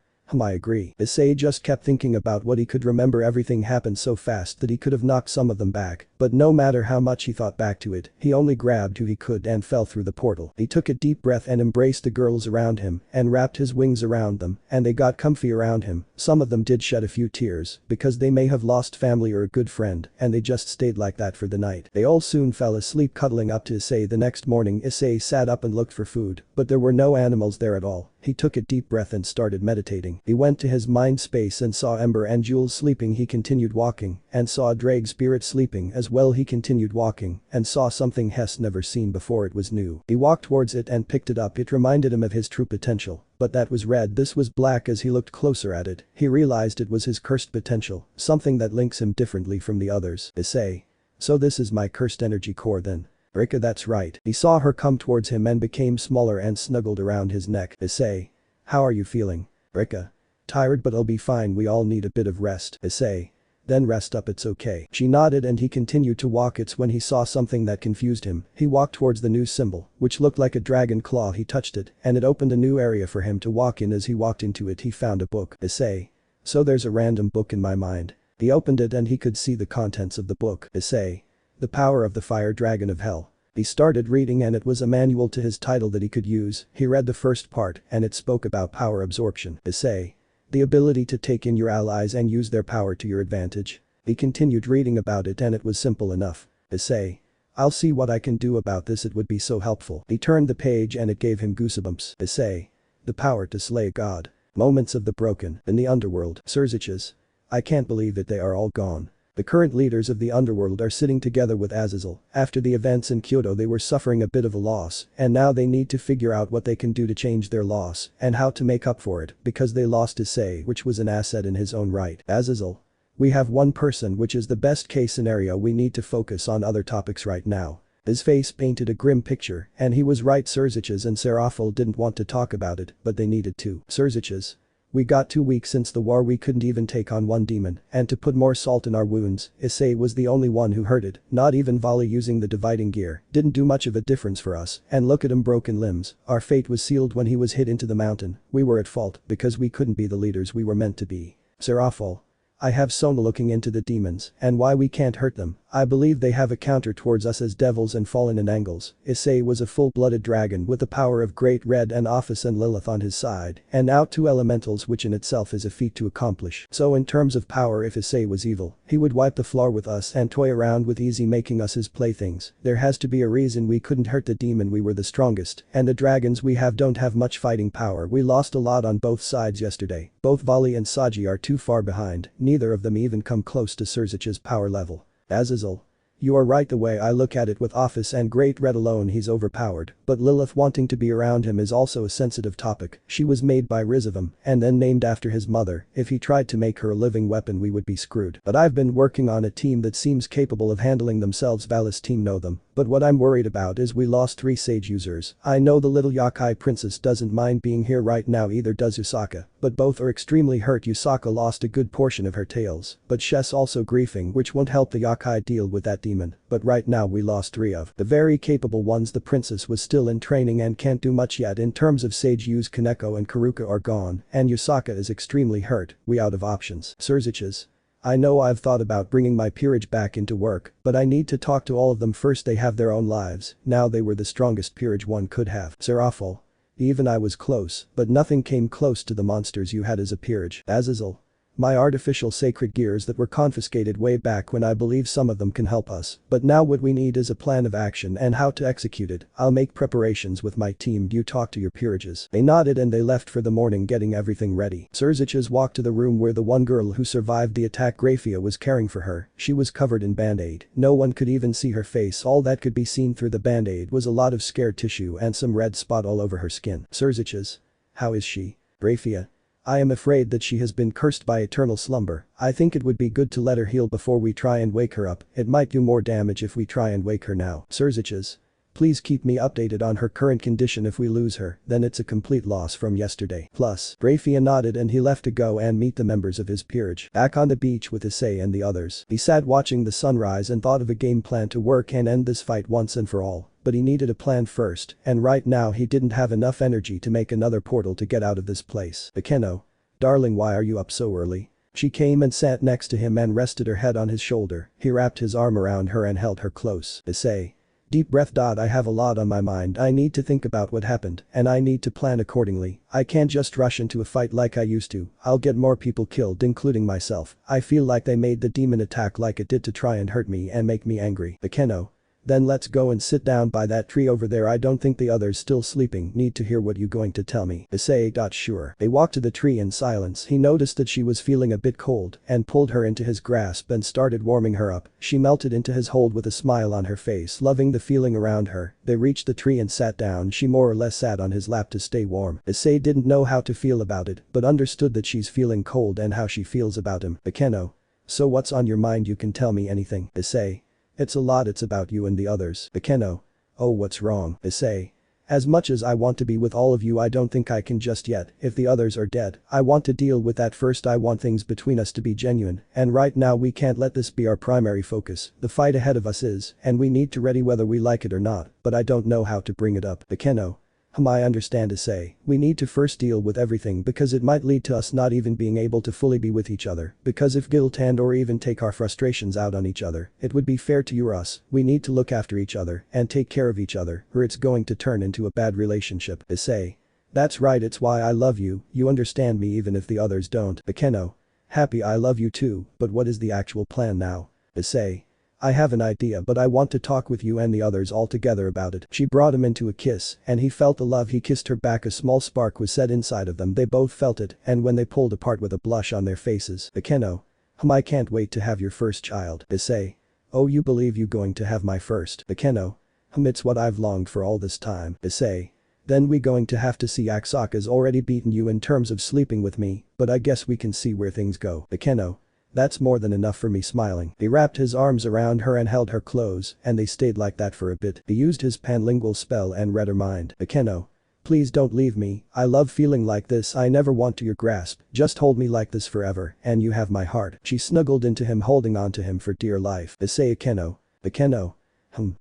I agree. Issei just kept thinking about what he could remember. Everything happened so fast that he could have knocked some of them back, but no matter how much he thought back to it, he only grabbed who he could and fell through the portal. He took a deep breath and embraced the girls around him and wrapped his wings around them, and they got comfy around him. Some of them did shed a few tears because they may have lost family or a good friend, and they just stayed like that for the night. They all soon fell asleep cuddling up to Issei. The next morning Issei sat up and looked for food, but there were no animals there at all. He took a deep breath and started meditating. He went to his mind space and saw Ember and Jules sleeping. He continued walking and saw a Drake spirit sleeping as well. He continued walking and saw something Hess never seen before. It was new. He walked towards it and picked it up. It reminded him of his true potential, but that was red. This was black. As he looked closer at it, he realized it was his cursed potential, something that links him differently from the others. Issei. So this is my cursed energy core then. Rika, that's right. He saw her come towards him and became smaller and snuggled around his neck. Issei. How are you feeling? Rika. Tired, but I'll be fine. We all need a bit of rest. Issei. Then rest up, it's okay. She nodded and he continued to walk. It's when he saw something that confused him. He walked towards the new symbol, which looked like a dragon claw. He touched it, and it opened a new area for him to walk in. As he walked into it he found a book. Issei. So there's a random book in my mind. He opened it and he could see the contents of the book. Issei. The Power of the Fire Dragon of Hell. He started reading and it was a manual to his title that he could use. He read the first part and it spoke about power absorption. Issei. The ability to take in your allies and use their power to your advantage. He continued reading about it and it was simple enough. Issei. I'll see what I can do about this. It would be so helpful. He turned the page and it gave him goosebumps. Issei. The power to slay a god. Moments of the broken in the underworld. Surziches. I can't believe that they are all gone. The current leaders of the underworld are sitting together with Azazel. After the events in Kyoto they were suffering a bit of a loss, and now they need to figure out what they can do to change their loss and how to make up for it because they lost Issei, which was an asset in his own right. Azazel. We have one person, which is the best case scenario. We need to focus on other topics right now. His face painted a grim picture, and he was right. Surziches and Serafel didn't want to talk about it, but they needed to. Surziches. We got too weak since the war. We couldn't even take on one demon, and to put more salt in our wounds, Issei was the only one who hurt it. Not even Volley using the dividing gear didn't do much of a difference for us, and look at him, broken limbs. Our fate was sealed when he was hit into the mountain. We were at fault because we couldn't be the leaders we were meant to be. Serafel. I have Sona looking into the demons and why we can't hurt them. I believe they have a counter towards us as devils and fallen in angles. Issei was a full-blooded dragon with the power of Great Red and Office and Lilith on his side, and now two elementals, which in itself is a feat to accomplish. So in terms of power, if Issei was evil, he would wipe the floor with us and toy around with easy, making us his playthings. There has to be a reason we couldn't hurt the demon. We were the strongest, and the dragons we have don't have much fighting power. We lost a lot on both sides yesterday. Both Volley and Saji are too far behind. Neither of them even come close to Surzich's power level. Azazel. You are right. The way I look at it, with Office and Great Red alone he's overpowered, but Lilith wanting to be around him is also a sensitive topic. She was made by Rizavim and then named after his mother. If he tried to make her a living weapon we would be screwed. But I've been working on a team that seems capable of handling themselves. Valis team know them. But what I'm worried about is we lost 3 Sage users. I know the little Yakai princess doesn't mind being here right now, either does Yusaka, but both are extremely hurt. Yusaka lost a good portion of her tails, but Shess also griefing, which won't help the Yakai deal with that demon. But right now we lost 3 of the very capable ones. The princess was still in training and can't do much yet in terms of Sage use. Kaneko and Karuka are gone, and Yusaka is extremely hurt. We out of options. Surziches. I know I've thought about bringing my peerage back into work, but I need to talk to all of them first. They have their own lives. Now they were the strongest peerage one could have. Serafel. Even I was close, but nothing came close to the monsters you had as a peerage. Azazel. My artificial sacred gears that were confiscated way back when. I believe some of them can help us, but now what we need is a plan of action and how to execute it. I'll make preparations with my team. You talk to your peerages." They nodded and they left for the morning, getting everything ready. Surziches walked to the room where the one girl who survived the attack Grafia was caring for her. She was covered in band-aid. No one could even see her face. All that could be seen through the band-aid was a lot of scared tissue and some red spot all over her skin. "Surziches. How is she?" "Grafia. I am afraid that she has been cursed by eternal slumber. I think it would be good to let her heal before we try and wake her up. It might do more damage if we try and wake her now." "Surziches. Please keep me updated on her current condition. If we lose her, then it's a complete loss from yesterday. Plus." Grafia nodded and he left to go and meet the members of his peerage. Back on the beach with Issei and the others, he sat watching the sunrise and thought of a game plan to work and end this fight once and for all. But he needed a plan first, and right now he didn't have enough energy to make another portal to get out of this place. "Akeno. Darling, why are you up so early?" She came and sat next to him and rested her head on his shoulder. He wrapped his arm around her and held her close. "Issei. Deep breath. I have a lot on my mind. I need to think about what happened, and I need to plan accordingly. I can't just rush into a fight like I used to. I'll get more people killed, including myself. I feel like they made the demon attack like it did to try and hurt me and make me angry." "Akeno. Then let's go and sit down by that tree over there. I don't think the others still sleeping need to hear what you going to tell me." Issei. "Sure." They walked to the tree in silence. He noticed that she was feeling a bit cold and pulled her into his grasp and started warming her up. She melted into his hold with a smile on her face, loving the feeling around her. They reached the tree and sat down. She more or less sat on his lap to stay warm. Issei didn't know how to feel about it, but understood that she's feeling cold and how she feels about him. "Akeno. So what's on your mind? You can tell me anything." "Issei. It's a lot. It's about you and the others." "Akeno. Oh, what's wrong?" "Issei. As much as I want to be with all of you, I don't think I can just yet. If the others are dead, I want to deal with that first. I want things between us to be genuine, and right now we can't let this be our primary focus. The fight ahead of us is, and we need to ready whether we like it or not, but I don't know how to bring it up." "Akeno. I understand." "Issei. We need to first deal with everything because it might lead to us not even being able to fully be with each other, because if guilt and or even take our frustrations out on each other, it would be fair to you or us. We need to look after each other and take care of each other or it's going to turn into a bad relationship." "Issei. That's right. It's why I love you. You understand me even if the others don't." "Akeno. Happy I love you too, but what is the actual plan now?" "Issei. I have an idea, but I want to talk with you and the others all together about it." She brought him into a kiss and he felt the love. He kissed her back. A small spark was set inside of them. They both felt it, and when they pulled apart with a blush on their faces. "Akeno. I can't wait to have your first child." "Issei. Oh, you believe you going to have my first?" "Akeno. It's what I've longed for all this time." "Issei. Then we going to have to see. Aksaka's already beaten you in terms of sleeping with me, but I guess we can see where things go." "Akeno. That's more than enough for me." Smiling, he wrapped his arms around her and held her close, and they stayed like that for a bit. He used his panlingual spell and read her mind. "Akeno. Please don't leave me. I love feeling like this. I never want to your grasp. Just hold me like this forever, and you have my heart." She snuggled into him, holding on to him for dear life. "Issei. Akeno. Akeno.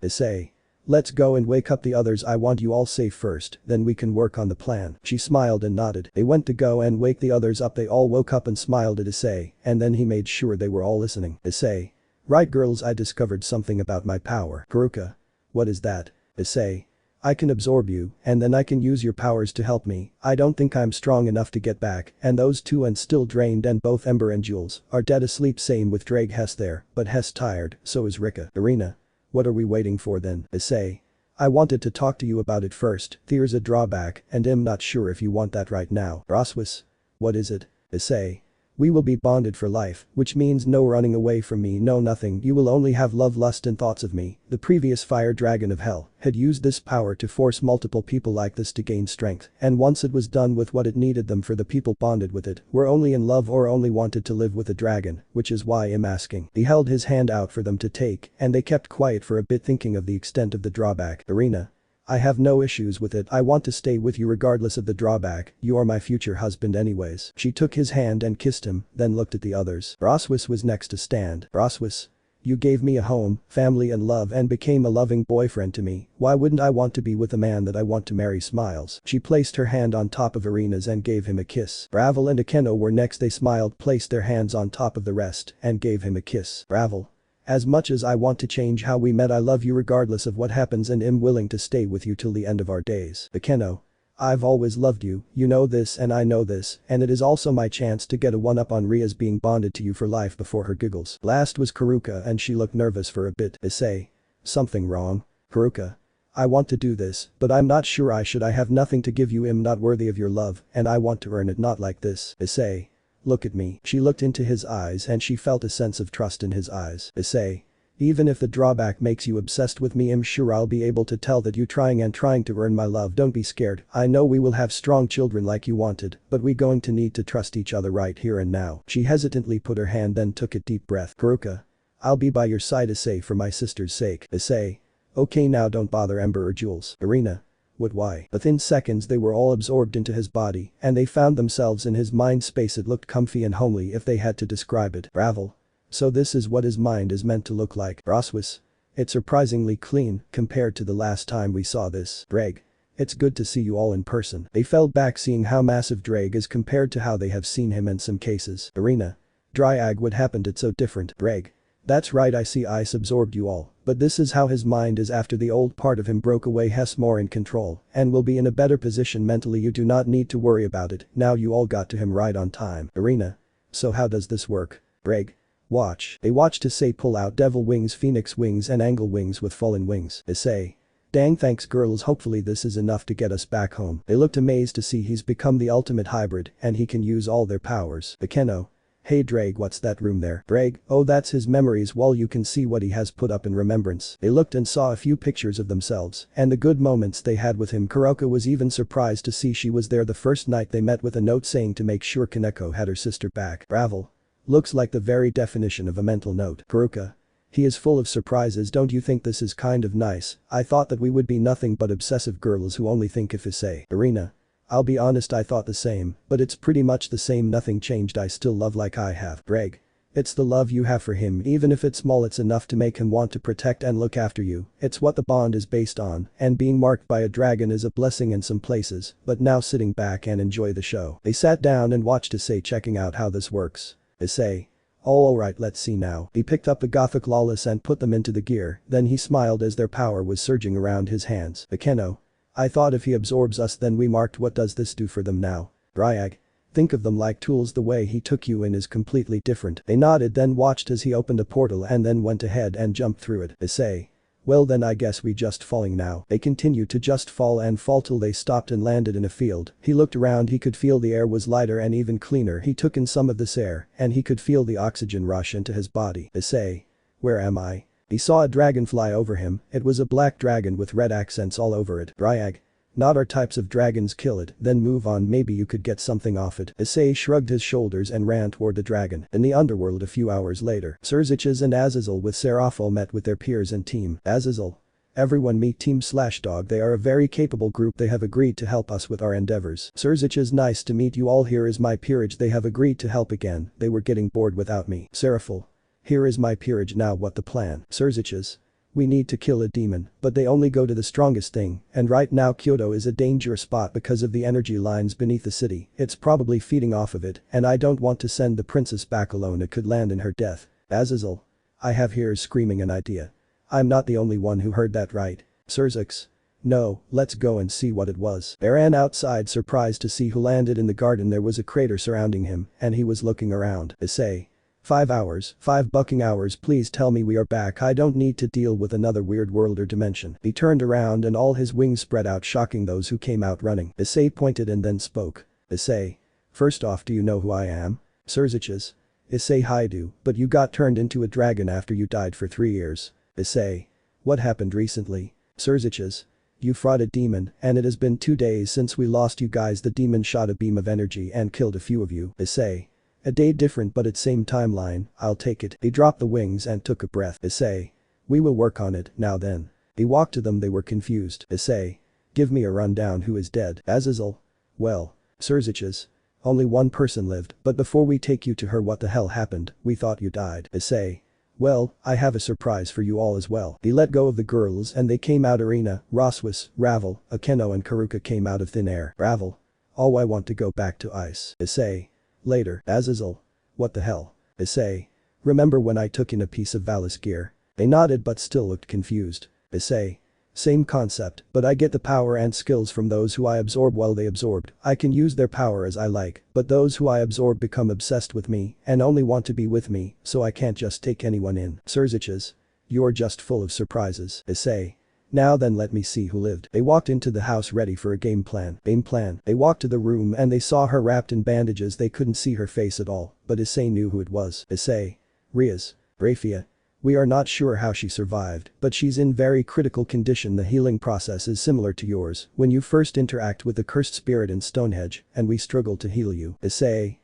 Issei. Let's go and wake up the others. I want you all safe first, then we can work on the plan." She smiled and nodded. They went to go and wake the others up. They all woke up and smiled at Issei, and then he made sure they were all listening. "Issei. Right girls, I discovered something about my power." "Haruka. What is that?" "Issei. I can absorb you, and then I can use your powers to help me. I don't think I'm strong enough to get back, and those two and still drained, and both Ember and Jules are dead asleep. Same with Drake. Hess there, but Hess tired, so is Rika." "Irina. What are we waiting for then?" "Issei. I wanted to talk to you about it first. There's a drawback, and I'm not sure if you want that right now." "Roswis. What is it?" "Issei. We will be bonded for life, which means no running away from me, no nothing. You will only have love, lust and thoughts of me." The previous fire dragon of hell had used this power to force multiple people like this to gain strength, and once it was done with what it needed them for, the people bonded with it were only in love or only wanted to live with a dragon, which is why I'm asking. He held his hand out for them to take, and they kept quiet for a bit, thinking of the extent of the drawback. "Irina. I have no issues with it. I want to stay with you regardless of the drawback. You are my future husband anyways." She took his hand and kissed him, then looked at the others. Roswis was next to stand. "Roswis. You gave me a home, family and love and became a loving boyfriend to me. Why wouldn't I want to be with a man that I want to marry?" Smiles. She placed her hand on top of Irina's and gave him a kiss. Bravel and Akeno were next. They smiled, placed their hands on top of the rest, and gave him a kiss. "Bravel. As much as I want to change how we met, I love you regardless of what happens and am willing to stay with you till the end of our days." "Akeno. I've always loved you, you know this and I know this, and it is also my chance to get a one-up on Ria's being bonded to you for life before her giggles. Last was Karuka and she looked nervous for a bit. Issei. Something wrong? Karuka. I want to do this, but I'm not sure I have nothing to give you. I'm not worthy of your love, and I want to earn it not like this. Issei. Look at me. She looked into his eyes and she felt a sense of trust in his eyes. Issei. Even if the drawback makes you obsessed with me, I'm sure I'll be able to tell that you trying to earn my love. Don't be scared. I know we will have strong children like you wanted, but we going to need to trust each other right here and now. She hesitantly put her hand then took a deep breath. Karuka. I'll be by your side Issei for my sister's sake. Issei. Okay now don't bother Ember or Jules. Irina. What why? Within seconds they were all absorbed into his body and they found themselves in his mind space. It looked comfy and homely if they had to describe it. Ravel. So this is what his mind is meant to look like. Roswis. It's surprisingly clean compared to the last time we saw this. Dreg. It's good to see you all in person. They fell back seeing how massive Dreg is compared to how they have seen him in some cases. Irina. Dryag, what happened? It's so different. Dreg. That's right, I see Ice absorbed you all, but this is how his mind is after the old part of him broke away. Has more in control and will be in a better position mentally. You do not need to worry about it. Now you all got to him right on time. Irina. So how does this work? Dreg. Watch. They watched Issei pull out devil wings, phoenix wings and angle wings with fallen wings. Issei. Dang, thanks girls, hopefully this is enough to get us back home. They looked amazed to see he's become the ultimate hybrid and he can use all their powers. Akeno. Hey Dreg, what's that room there? Dreg. Oh, that's his memories wall. You can see what he has put up in remembrance. They looked and saw a few pictures of themselves and the good moments they had with him. Kuroka was even surprised to see she was there the first night they met with a note saying to make sure Kaneko had her sister back. Ravel. Looks like the very definition of a mental note. Kuruka. He is full of surprises. Don't you think this is kind of nice? I thought that we would be nothing but obsessive girls who only think of Issei. Irina. I'll be honest, I thought the same, but it's pretty much the same. Nothing changed. I still love like I have. Greg. It's the love you have for him, even if it's small, it's enough to make him want to protect and look after you. It's what the bond is based on, and being marked by a dragon is a blessing in some places, but now sitting back and enjoy the show. They sat down and watched Issei checking out how this works. Issei. Oh alright, let's see now. He picked up the Gothic Lawless and put them into the gear, then he smiled as their power was surging around his hands. Akeno. I thought if he absorbs us then we marked. What does this do for them now? Dryag. Think of them like tools. The way he took you in is completely different. They nodded then watched as he opened a portal and then went ahead and jumped through it. Issei. Well then I guess we just falling now. They continued to just fall and fall till they stopped and landed in a field. He looked around, he could feel the air was lighter and even cleaner. He took in some of this air and he could feel the oxygen rush into his body. Issei. Where am I? He saw a dragon fly over him. It was a black dragon with red accents all over it. Dryag. Not our types of dragons. Kill it, then move on. Maybe you could get something off it. Issei shrugged his shoulders and ran toward the dragon. In the underworld a few hours later, Surziches and Azazel with Serapho met with their peers and team. Azazel. Everyone meet Team/Dog. They are a very capable group. They have agreed to help us with our endeavors. Surziches. Nice to meet you all. Here is my peerage. They have agreed to help again. They were getting bored without me. Serapho. Here is my peerage. Now what the plan? Surziches. We need to kill a demon, but they only go to the strongest thing, and right now Kyoto is a dangerous spot because of the energy lines beneath the city. It's probably feeding off of it, and I don't want to send the princess back alone. It could land in her death. Azazel. I have ears screaming an idea. I'm not the only one who heard that, right? Surzix. No, let's go and see what it was. They ran outside surprised to see who landed in the garden. There was a crater surrounding him, and he was looking around. Issei. 5 hours, 5 bucking hours. Please tell me we are back. I don't need to deal with another weird world or dimension. He turned around and all his wings spread out, shocking those who came out running. Issei pointed and then spoke. Issei. First off, do you know who I am? Surziches. Issei. I do, but you got turned into a dragon after you died for 3 years. Issei. What happened recently? Surziches. You fought a demon, and it has been 2 days since we lost you guys. The demon shot a beam of energy and killed a few of you. Issei. A day different but it's same timeline. I'll take it. He dropped the wings and took a breath. Issei. We will work on it, now then. He walked to them. They were confused. Issei. Give me a rundown. Who is dead? Azazel. Well. Surziches. Only one person lived, but before we take you to her, what the hell happened? We thought you died. Issei. Well, I have a surprise for you all as well. He let go of the girls and they came out. Irina, Roswis, Ravel, Akeno and Karuka came out of thin air. Ravel. Oh, I want to go back to ice. Issei. Later. Azazel. What the hell? Issei. Remember when I took in a piece of Valis gear? They nodded but still looked confused. Issei. Same concept, but I get the power and skills from those who I absorb while they absorbed. I can use their power as I like, but those who I absorb become obsessed with me and only want to be with me, so I can't just take anyone in. Surziches. You're just full of surprises. Issei. Now then let me see who lived. They walked into the house ready for a game plan. They walked to the room and they saw her wrapped in bandages. They couldn't see her face at all, but Issei knew who it was. Issei. Riaz. Rafia. We are not sure how she survived, but she's in very critical condition. The healing process is similar to yours when you first interact with the cursed spirit in Stonehenge, and we struggle to heal you. Issei.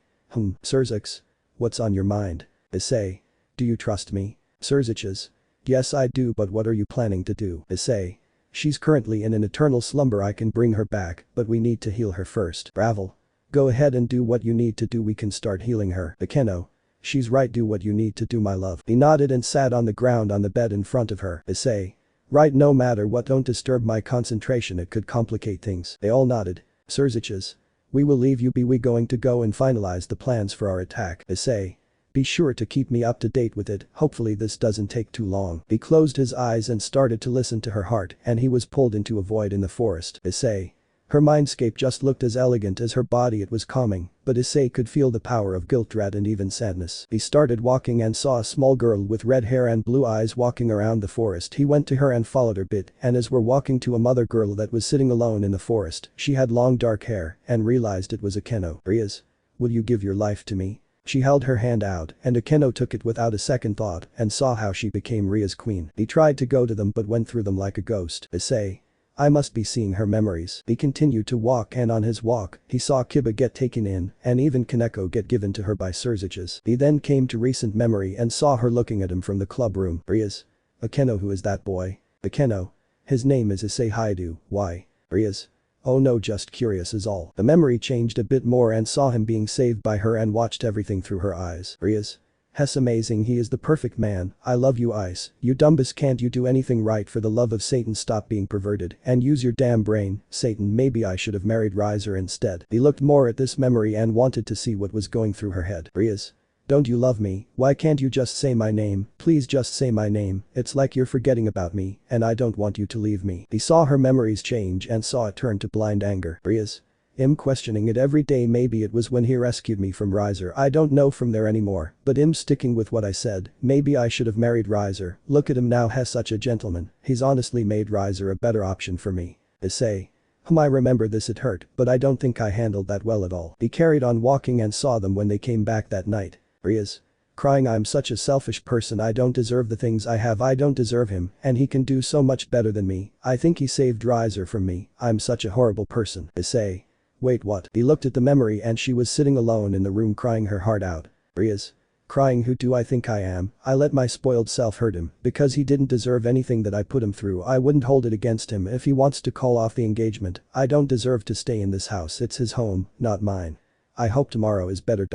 Surzix. What's on your mind? Issei. Do you trust me? Surziches. Yes I do, but what are you planning to do? Issei. She's currently in an eternal slumber. I can bring her back, but we need to heal her first. Bravel. Go ahead and do what you need to do. We can start healing her. Akeno. She's right, do what you need to do, my love. He nodded and sat on the ground on the bed in front of her. Issei. Right, no matter what, don't disturb my concentration, it could complicate things. They all nodded. Surziches. We will leave you be. We going to go and finalize the plans for our attack. Issei. Be sure to keep me up to date with it, hopefully this doesn't take too long. He closed his eyes and started to listen to her heart, and he was pulled into a void in the forest. Issei. Her mindscape just looked as elegant as her body. It was calming, but Issei could feel the power of guilt, dread and even sadness. He started walking and saw a small girl with red hair and blue eyes walking around the forest. He went to her and followed her bit, and as we're walking to a mother girl that was sitting alone in the forest, she had long dark hair and realized it was Akeno. Riaz. Will you give your life to me? She held her hand out and Akeno took it without a second thought and saw how she became Ria's queen. He tried to go to them but went through them like a ghost. Issei. I must be seeing her memories. He continued to walk, and on his walk, he saw Kiba get taken in and even Kaneko get given to her by Surziches. He then came to recent memory and saw her looking at him from the club room. Riaz. Akeno. Who is that boy? Akeno. His name is Issei Haidu. Why? Riaz. Oh no, just curious is all. The memory changed a bit more and saw him being saved by her and watched everything through her eyes. Riaz. Hess amazing, he is the perfect man. I love you Ice. You dumbus, can't you do anything right for the love of Satan? Stop being perverted and use your damn brain. Satan, maybe I should have married Riser instead. He looked more at this memory and wanted to see what was going through her head. Riaz. Don't you love me? Why can't you just say my name? Please just say my name. It's like you're forgetting about me and I don't want you to leave me. He saw her memories change and saw it turn to blind anger. Riaz. I'm questioning it every day. Maybe it was when he rescued me from Riser. I don't know from there anymore, but I'm sticking with what I said. Maybe I should have married Riser. Look at him now, has such a gentleman. He's honestly made Riser a better option for me. Issei. I remember this, it hurt, but I don't think I handled that well at all. He carried on walking and saw them when they came back that night. Riaz. Crying. I'm such a selfish person. I don't deserve the things I have. I don't deserve him, and he can do so much better than me. I think he saved Riser from me. I'm such a horrible person. Issei. Wait, what? He looked at the memory and she was sitting alone in the room crying her heart out. Riaz. Crying. Who do I think I am? I let my spoiled self hurt him because he didn't deserve anything that I put him through. I wouldn't hold it against him if he wants to call off the engagement. I don't deserve to stay in this house. It's his home, not mine. I hope tomorrow is better.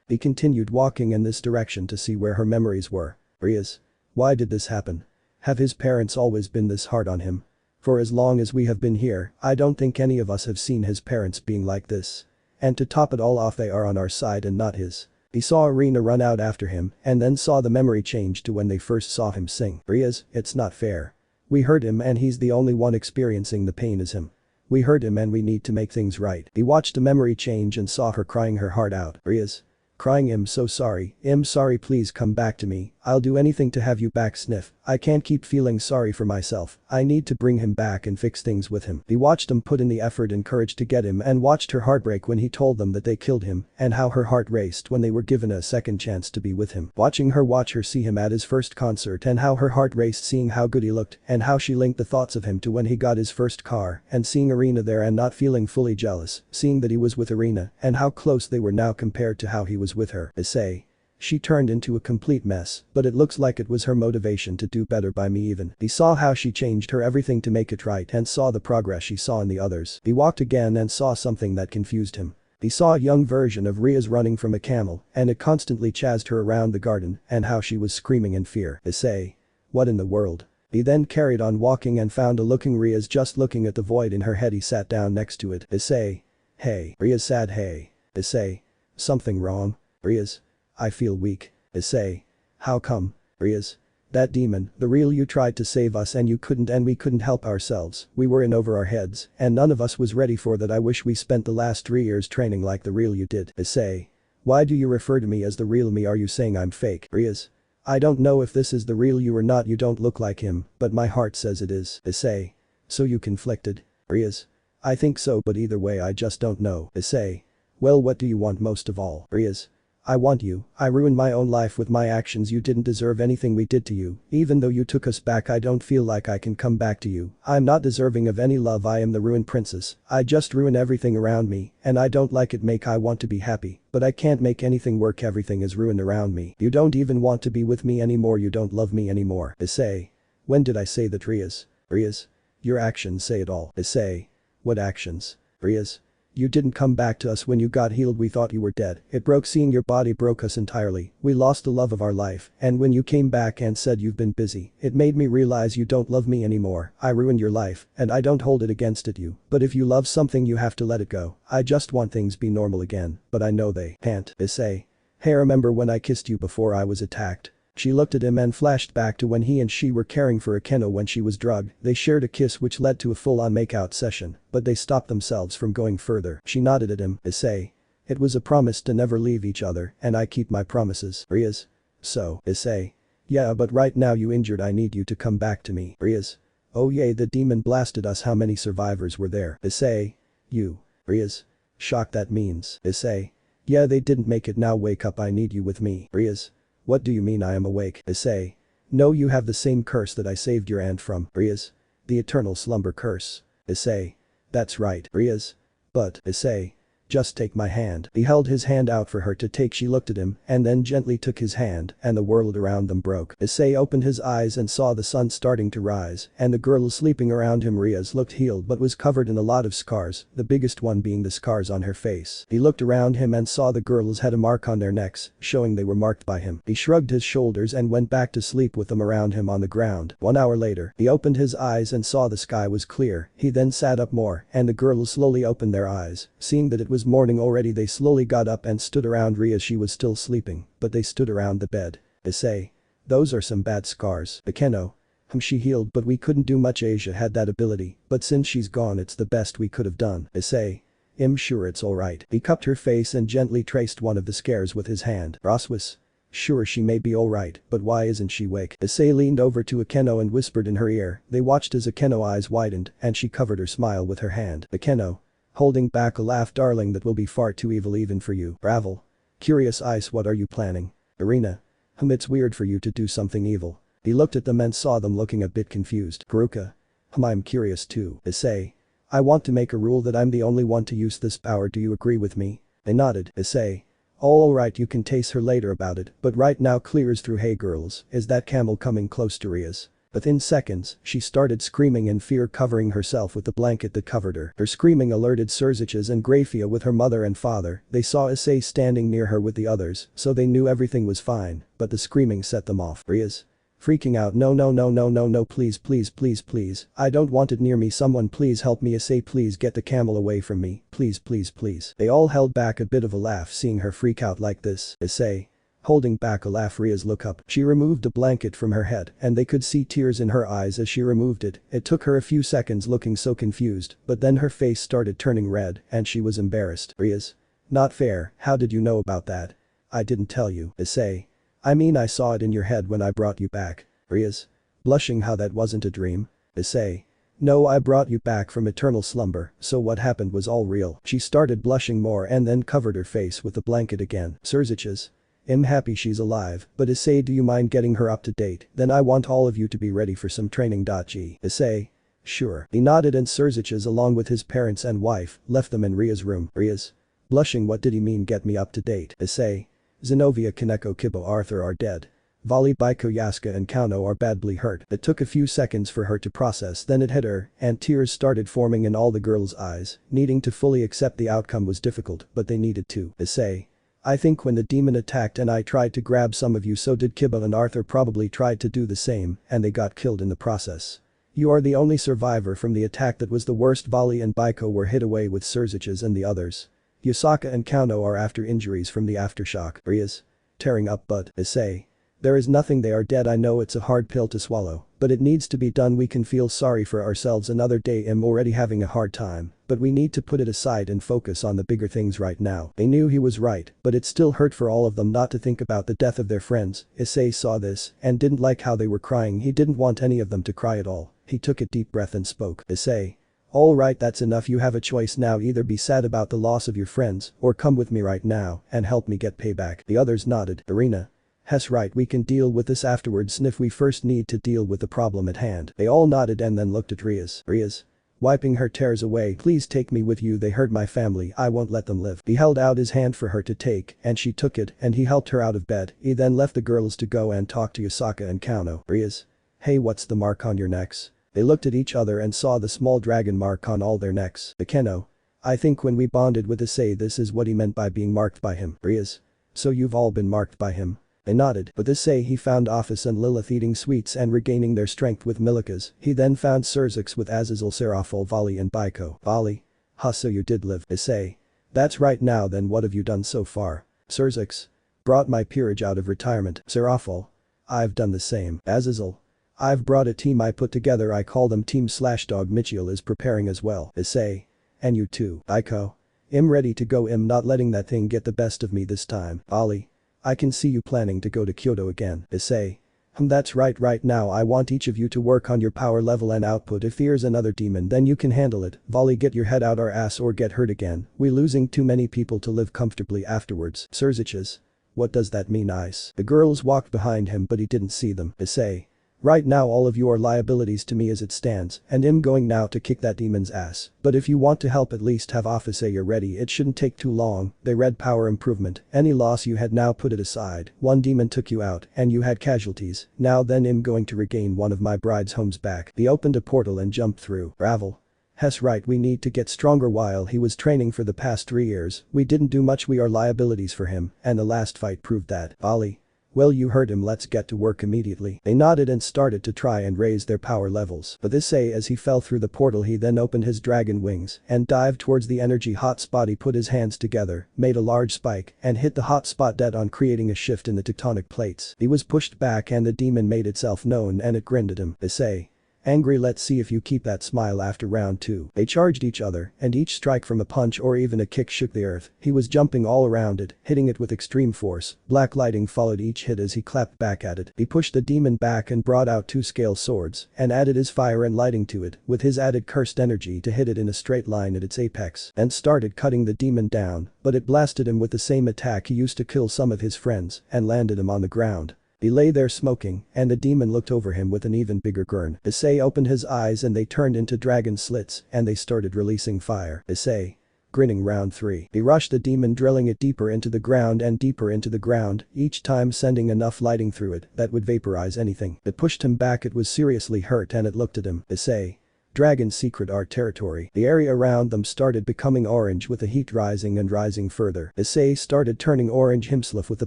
He continued walking in this direction to see where her memories were. Riaz. Why did this happen? Have his parents always been this hard on him? For as long as we have been here, I don't think any of us have seen his parents being like this. And to top it all off, they are on our side and not his. He saw Arena run out after him and then saw the memory change to when they first saw him sing. Riaz, it's not fair. We hurt him and he's the only one experiencing the pain as him. We hurt him and we need to make things right. He watched the memory change and saw her crying her heart out. Riaz. Crying. I'm so sorry. I'm sorry, please come back to me. I'll do anything to have you back. Sniff. I can't keep feeling sorry for myself. I need to bring him back and fix things with him. He watched him put in the effort and courage to get him and watched her heartbreak when he told them that they killed him and how her heart raced when they were given a second chance to be with him. Watching her watch her see him at his first concert and how her heart raced seeing how good he looked and how she linked the thoughts of him to when he got his first car and seeing Arena there and not feeling fully jealous, seeing that he was with Arena and how close they were now compared to how he was with her. Issei. She turned into a complete mess, but it looks like it was her motivation to do better by me even. He saw how she changed her everything to make it right and saw the progress she saw in the others. He walked again and saw something that confused him. He saw a young version of Riaz running from a camel and it constantly chased her around the garden and how she was screaming in fear. Issei. What in the world? He then carried on walking and found a looking Riaz just looking at the void in her head. He sat down next to it. Issei. Hey. Riaz said hey. Issei. Something wrong? Riaz. I feel weak. Issei. How come? Riaz. That demon, the real you tried to save us and you couldn't and we couldn't help ourselves, we were in over our heads, and none of us was ready for that. I wish we spent the last 3 years training like the real you did. Issei. Why do you refer to me as the real me? Are you saying I'm fake? Rias. I don't know if this is the real you or not, you don't look like him, but my heart says it is. Issei. So you conflicted? Rias. I think so, but either way I just don't know. Issei. Well, what do you want most of all? Rias. I want you. I ruined my own life with my actions. You didn't deserve anything we did to you. Even though you took us back, I don't feel like I can come back to you. I'm not deserving of any love. I am the ruined princess. I just ruin everything around me, and I don't like it. I want to be happy, but I can't make anything work. Everything is ruined around me. You don't even want to be with me anymore. You don't love me anymore. Issei. When did I say that? Rias? Rias? Your actions say it all. Issei. What actions? Rias? You didn't come back to us when you got healed. We thought you were dead. It broke. Seeing your body broke us entirely. We lost the love of our life, and when you came back and said you've been busy, it made me realize you don't love me anymore. I ruined your life, and I don't hold it against you. But if you love something you have to let it go. I just want things be normal again, but I know they can't. Issei. Hey, remember when I kissed you before I was attacked? She looked at him and flashed back to when he and she were caring for Akeno when she was drugged. They shared a kiss which led to a full-on makeout session, but they stopped themselves from going further. She nodded at him. Issei. It was a promise to never leave each other, and I keep my promises. Rias. So, Issei. Yeah, but right now you injured. I need you to come back to me. Rias. Oh yay, the demon blasted us. How many survivors were there? Issei. You. Rias. Shock. That means. Issei. Yeah, they didn't make it. Now wake up. I need you with me. Rias. What do you mean I am awake? Issei. No, you have the same curse that I saved your aunt from. Rias. The eternal slumber curse. Issei. That's right. Rias. But, Issei. Just take my hand. He held his hand out for her to take. She looked at him and then gently took his hand, and the world around them broke. Issei opened his eyes and saw the sun starting to rise and the girl sleeping around him. Rias looked healed but was covered in a lot of scars, the biggest one being the scars on her face. He looked around him and saw the girls had a mark on their necks, showing they were marked by him. He shrugged his shoulders and went back to sleep with them around him on the ground. 1 hour later, he opened his eyes and saw the sky was clear. He then sat up more, and the girls slowly opened their eyes. Seeing that it was morning already, they slowly got up and stood around Rias. She was still sleeping, but they stood around the bed. Issei. Those are some bad scars. Akeno. She healed, but we couldn't do much. Asia had that ability, but since she's gone it's the best we could have done. Issei. I'm sure it's alright. He cupped her face and gently traced one of the scars with his hand. Roswas. Sure, she may be alright, but why isn't she awake? Issei leaned over to Akeno and whispered in her ear. They watched as Akeno's eyes widened and she covered her smile with her hand. Akeno. Holding back a laugh. Darling, that will be far too evil even for you. Ravel. Curious Ice, what are you planning? Arena. It's weird for you to do something evil. He looked at them and saw them looking a bit confused. Garuka. I'm curious too. Issei. I want to make a rule that I'm the only one to use this power. Do you agree with me? They nodded. Issei. Alright, you can taste her later about it, but right now clears through. Hey girls, is that camel coming close to Rias? Within seconds, she started screaming in fear, covering herself with the blanket that covered her. Her screaming alerted Surziches and Grafia with her mother and father. They saw Issei standing near her with the others, so they knew everything was fine, but the screaming set them off. Rias. Freaking out. No, no, no, no, no, no, please, please, please, please. I don't want it near me. Someone please help me. Issei, please get the camel away from me. Please, please, please. They all held back a bit of a laugh seeing her freak out like this. Issei. Holding back a laugh. Rias look up. She removed a blanket from her head and they could see tears in her eyes as she removed it. It took her a few seconds looking so confused, but then her face started turning red and she was embarrassed. Rias. Not fair. How did you know about that? I didn't tell you. Issei. I mean, I saw it in your head when I brought you back. Rias. Blushing. How, that wasn't a dream? Issei. No, I brought you back from eternal slumber, so what happened was all real. She started blushing more and then covered her face with the blanket again. Surziches. I'm happy she's alive, but Issei, do you mind getting her up to date? Then I want all of you to be ready for some training. Issei. Sure. He nodded and Surziches along with his parents and wife left them in Ria's room. Rias. Blushing. What did he mean get me up to date? Issei. Zenobia, Kaneko, Kibo, Arthur are dead. Vali, Baiko, Yasuka and Kauno are badly hurt. It took a few seconds for her to process, then it hit her, and tears started forming in all the girls' eyes. Needing to fully accept the outcome was difficult, but they needed to. Issei. I think when the demon attacked and I tried to grab some of you, so did Kiba, and Arthur probably tried to do the same, and they got killed in the process. You are the only survivor from the attack that was the worst. Vali and Baiko were hit away with Surziches and the others. Yusaka and Kauno are after injuries from the aftershock. Rias. Tearing up but. Issei. There is nothing, they are dead. I know it's a hard pill to swallow, but it needs to be done. We can feel sorry for ourselves another day. I'm already having a hard time, but we need to put it aside and focus on the bigger things right now. They knew he was right, but it still hurt for all of them not to think about the death of their friends. Issei saw this and didn't like how they were crying. He didn't want any of them to cry at all. He took a deep breath and spoke. Issei. Alright, that's enough. You have a choice now, either be sad about the loss of your friends or come with me right now and help me get payback. The others nodded. Arena. Hess, right, we can deal with this afterwards. Sniff, we first need to deal with the problem at hand. They all nodded and then looked at Riaz. Riaz. Wiping her tears away, please take me with you. They hurt my family, I won't let them live. He held out his hand for her to take and she took it and he helped her out of bed. He then left the girls to go and talk to Yasaka and Kano. Riaz. Hey, what's the mark on your necks? They looked at each other and saw the small dragon mark on all their necks. Kano. I think when we bonded with Issei, this is what he meant by being marked by him. Riaz. So you've all been marked by him? They nodded. But Issei, he found Office and Lilith eating sweets and regaining their strength with Milikas. He then found Surzix with Azazel, Serafol, Vali and Baiko. Vali. Huh, so you did live. Issei. That's right. Now then, what have you done so far? Surzix. Brought my peerage out of retirement. Serafol. I've done the same. Azazel. I've brought a team I put together, I call them Team/Dog. Michiel is preparing as well. Issei. And you too. Baiko. I'm ready to go. I'm not letting that thing get the best of me this time. Vali. I can see you planning to go to Kyoto again. Issei. That's right. Right now I want each of you to work on your power level and output. If there's another demon, then you can handle it. Vali, get your head out our ass or get hurt again. We're losing too many people to live comfortably afterwards. Surzix. What does that mean, Ice? The girls walked behind him but he didn't see them. Issei. Right now all of you are liabilities to me as it stands, and I'm going now to kick that demon's ass. But if you want to help, at least have Office A ready. It shouldn't take too long. They read power improvement. Any loss you had, now put it aside. One demon took you out and you had casualties. Now then, I'm going to regain one of my bride's homes back. He opened a portal and jumped through. Ravel. Hess, right, we need to get stronger. While he was training for the past 3 years, we didn't do much. We are liabilities for him, and the last fight proved that. Vali. Well, you heard him, let's get to work immediately. They nodded and started to try and raise their power levels. But Issei, as he fell through the portal, he then opened his dragon wings and dived towards the energy hotspot. He put his hands together, made a large spike and hit the hotspot dead on, creating a shift in the tectonic plates. He was pushed back and the demon made itself known and it grinned at him. Issei. Angry, let's see if you keep that smile after round 2. They charged each other and each strike from a punch or even a kick shook the earth. He was jumping all around it, hitting it with extreme force. Black lighting followed each hit as he clapped back at it. He pushed the demon back and brought out 2 scale swords and added his fire and lighting to it with his added cursed energy to hit it in a straight line at its apex and started cutting the demon down, but it blasted him with the same attack he used to kill some of his friends and landed him on the ground. He lay there smoking, and the demon looked over him with an even bigger grin. Issei opened his eyes and they turned into dragon slits and they started releasing fire. Issei. Grinning. Round 3. He rushed the demon, drilling it deeper into the ground and deeper into the ground, each time sending enough lighting through it that would vaporize anything. It pushed him back. It was seriously hurt and it looked at him. Issei. Dragon's secret art territory. The area around them started becoming orange with the heat rising and rising further. Issei started turning orange himself with the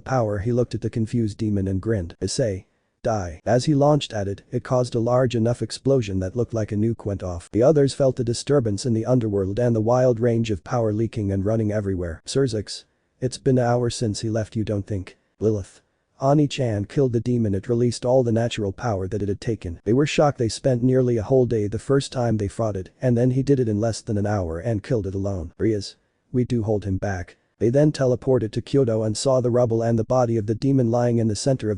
power. He looked at the confused demon and grinned. Issei. Die. As he launched at it, it caused a large enough explosion that looked like a nuke went off. The others felt a disturbance in the underworld and the wild range of power leaking and running everywhere. Surzix. It's been an hour since he left, you don't think? Lilith. Ani-chan killed the demon. It released all the natural power that it had taken. They were shocked. They spent nearly a whole day the first time they fought it, and then he did it in less than an hour and killed it alone. Riaz. We do hold him back. They then teleported to Kyoto and saw the rubble and the body of the demon lying in the center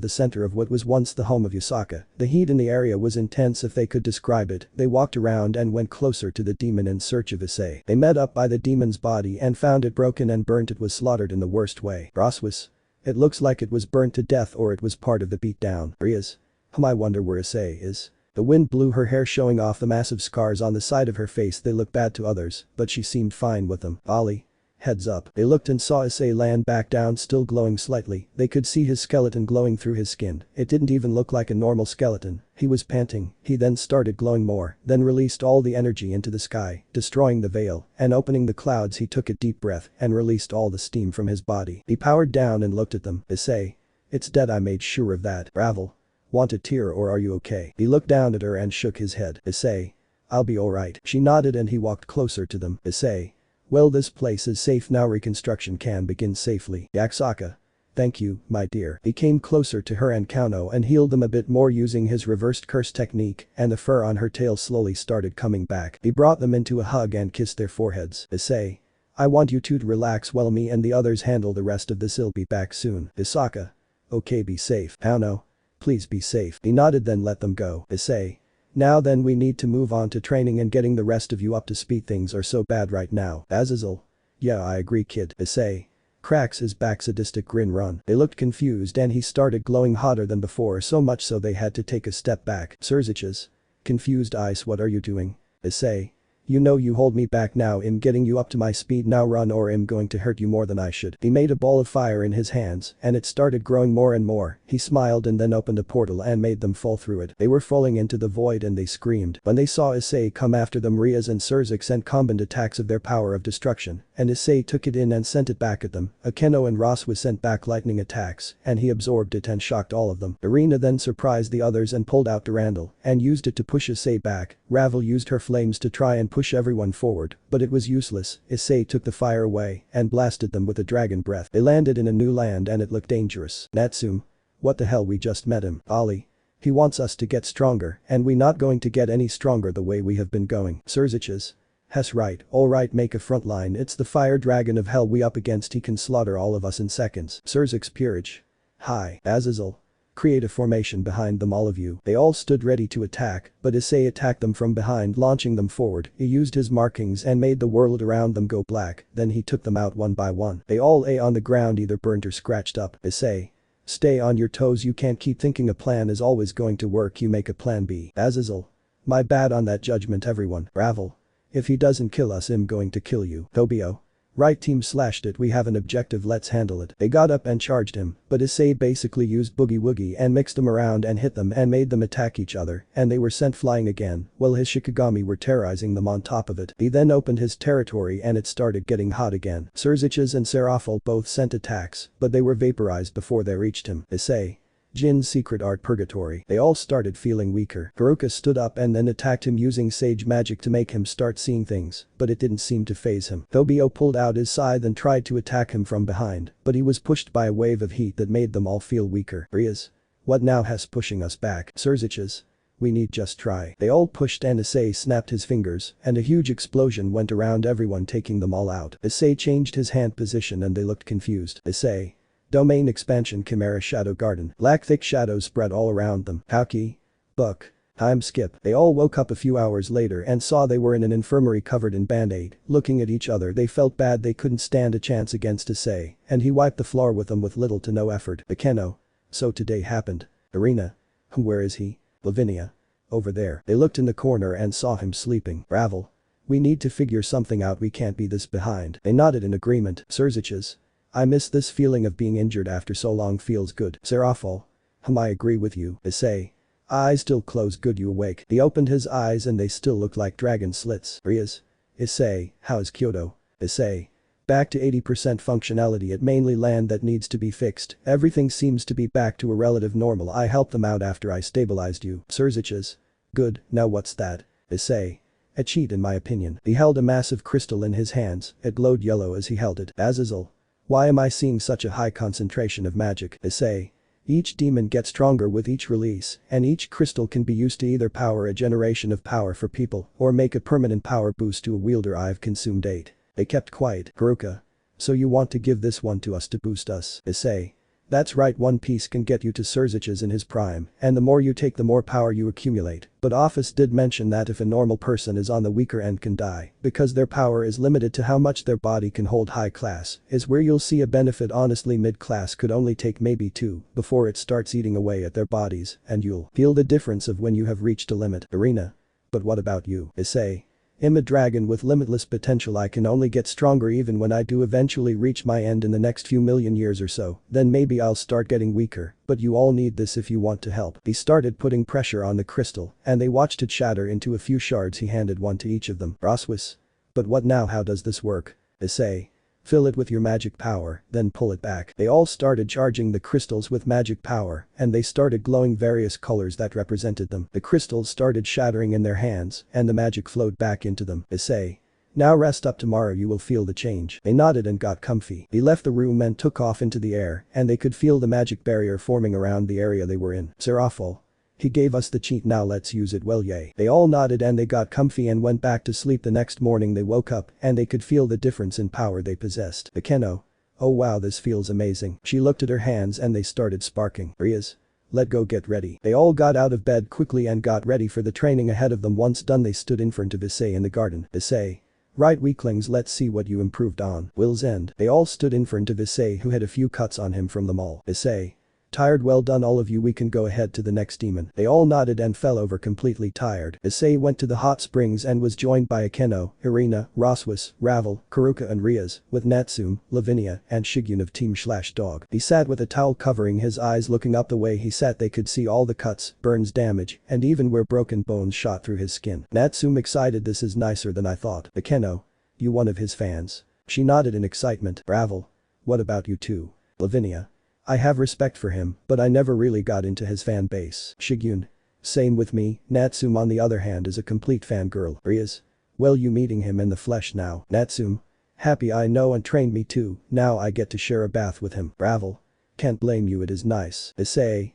of what was once the home of Yasaka. The heat in the area was intense, if they could describe it. They walked around and went closer to the demon in search of Issei. They met up by the demon's body and found it broken and burnt. It was slaughtered in the worst way. Roswis. It looks like it was burnt to death or it was part of the beatdown. Riaz. I wonder where Issei is. The wind blew her hair, showing off the massive scars on the side of her face. They looked bad to others, but she seemed fine with them. Ali. Heads up. They looked and saw Issei land back down, still glowing slightly. They could see his skeleton glowing through his skin. It didn't even look like a normal skeleton. He was panting. He then started glowing more, then released all the energy into the sky, destroying the veil and opening the clouds. He took a deep breath and released all the steam from his body. He powered down and looked at them. Issei. It's dead, I made sure of that. Ravel. Want a tear or are you okay? He looked down at her and shook his head. Issei. I'll be alright. She nodded and he walked closer to them. Issei. Well, this place is safe now. Reconstruction can begin safely. Yaksaka. Thank you, my dear. He came closer to her and Kauno and healed them a bit more using his reversed curse technique, and the fur on her tail slowly started coming back. He brought them into a hug and kissed their foreheads. Issei. I want you two to relax while me and the others handle the rest of this. I'll be back soon. Isaka. Okay, be safe. Kauno. Please be safe. He nodded, then let them go. Issei. Now then, we need to move on to training and getting the rest of you up to speed. Things are so bad right now. Azazel. Yeah, I agree, kid. Issei. Cracks his back, sadistic grin. Run. They looked confused and he started glowing hotter than before, so much so they had to take a step back. Surzich's confused eyes. What are you doing? Issei. You know you hold me back now. I'm getting you up to my speed now. Run or I'm going to hurt you more than I should. He made a ball of fire in his hands and it started growing more and more. He smiled and then opened a portal and made them fall through it. They were falling into the void and they screamed. When they saw Issei come after them, Riaz and Surzik sent combined attacks of their power of destruction, and Issei took it in and sent it back at them. Akeno and Roswa sent back lightning attacks and he absorbed it and shocked all of them. Irina then surprised the others and pulled out Durandal and used it to push Issei back. Ravel used her flames to try and push everyone forward, but it was useless. Issei took the fire away and blasted them with a dragon breath. They landed in a new land and it looked dangerous. Natsume. What the hell, we just met him. Ali. He wants us to get stronger and we not going to get any stronger the way we have been going. Surzich's. Hess right, alright, make a front line. It's the fire dragon of hell we up against. He can slaughter all of us in seconds. Surzik's peerage. Hi. Azazel. Create a formation behind them, all of you. They all stood ready to attack, but Issei attacked them from behind, launching them forward. He used his markings and made the world around them go black, then he took them out one by one. They all lay on the ground, either burnt or scratched up. Issei. Stay on your toes, you can't keep thinking a plan is always going to work, you make a plan B. Azazel. My bad on that judgment, everyone. Ravel. If he doesn't kill us, I'm going to kill you. Tobio. Right, team slashed it, we have an objective, let's handle it. They got up and charged him, but Issei basically used Boogie Woogie and mixed them around and hit them and made them attack each other, and they were sent flying again, while his Shikigami were terrorizing them on top of it. He then opened his territory and it started getting hot again. Surzich's and Seraphil both sent attacks, but they were vaporized before they reached him. Issei. Jin's secret art purgatory. They all started feeling weaker. Haruka stood up and then attacked him using sage magic to make him start seeing things, but it didn't seem to faze him. Tobio pulled out his scythe and tried to attack him from behind, but he was pushed by a wave of heat that made them all feel weaker. Riaz. What now has pushing us back? Surzich's. We need just try. They all pushed and Issei snapped his fingers and a huge explosion went around everyone, taking them all out. Issei changed his hand position and they looked confused. Issei. Domain expansion Chimera Shadow Garden. Black thick shadows spread all around them. Hauki. Buck. Time skip. They all woke up a few hours later and saw they were in an infirmary covered in band-aid. Looking at each other, they felt bad. They couldn't stand a chance against Issei, and he wiped the floor with them with little to no effort. Akeno. So today happened. Irina. Where is he? Lavinia. Over there. They looked in the corner and saw him sleeping. Ravel. We need to figure something out, we can't be this behind. They nodded in agreement. Surzich's. I miss this feeling of being injured after so long, feels good. Seraphil. I agree with you. Issei. Eyes still closed, good, you awake. He opened his eyes and they still look like dragon slits. Riaz. Issei, how's Kyoto? Issei. Back to 80% functionality at mainly land that needs to be fixed. Everything seems to be back to a relative normal. I helped them out after I stabilized you. Surzich's. Good, now what's that? Issei. A cheat in my opinion. He held a massive crystal in his hands, it glowed yellow as he held it. Azazel. Why am I seeing such a high concentration of magic? Issei. Each demon gets stronger with each release, and each crystal can be used to either power a generation of power for people or make a permanent power boost to a wielder. I've consumed 8. They kept quiet. Haruka. So you want to give this one to us to boost us? Issei. That's right, one piece can get you to Surzich's in his prime, and the more you take the more power you accumulate, but Office did mention that if a normal person is on the weaker end can die, because their power is limited to how much their body can hold. High class is where you'll see a benefit, honestly mid class could only take maybe 2 before it starts eating away at their bodies, and you'll feel the difference of when you have reached a limit. Irina. But what about you? Issei. I'm a dragon with limitless potential, I can only get stronger even when I do eventually reach my end in the next few million years or so, then maybe I'll start getting weaker, but you all need this if you want to help. He started putting pressure on the crystal, and they watched it shatter into a few shards. He handed one to each of them. Roswis. But what now, how does this work? Issei. Fill it with your magic power, then pull it back. They all started charging the crystals with magic power, and they started glowing various colors that represented them. The crystals started shattering in their hands, and the magic flowed back into them. Issei. Now rest up, tomorrow you will feel the change. They nodded and got comfy. They left the room and took off into the air, and they could feel the magic barrier forming around the area they were in. Serafal. He gave us the cheat, now let's use it well, yay. They all nodded and they got comfy and went back to sleep. The next morning they woke up and they could feel the difference in power they possessed. Akeno. Oh wow, this feels amazing. She looked at her hands and they started sparking. Rias. Let go, get ready. They all got out of bed quickly and got ready for the training ahead of them. Once done they stood in front of Issei in the garden. Issei. Right, weaklings, let's see what you improved on. Will's end. They all stood in front of Issei, who had a few cuts on him from them all. Issei. Tired, well done all of you, we can go ahead to the next demon. They all nodded and fell over completely tired. Issei went to the hot springs and was joined by Akeno, Irina, Roswis, Ravel, Karuka and Rias, with Natsume, Lavinia, and Shigyun of Team Dog. He sat with a towel covering his eyes. Looking up the way he sat they could see all the cuts, burns, damage, and even where broken bones shot through his skin. Natsume excited, this is nicer than I thought. Akeno. You one of his fans? She nodded in excitement. Ravel. What about you too? Lavinia. I have respect for him, but I never really got into his fan base. Shigyun. Same with me. Natsume on the other hand is a complete fangirl. Rias. Well, you meeting him in the flesh now. Natsume. Happy, I know, and trained me too, now I get to share a bath with him. Ravel. Can't blame you, it is nice. Issei.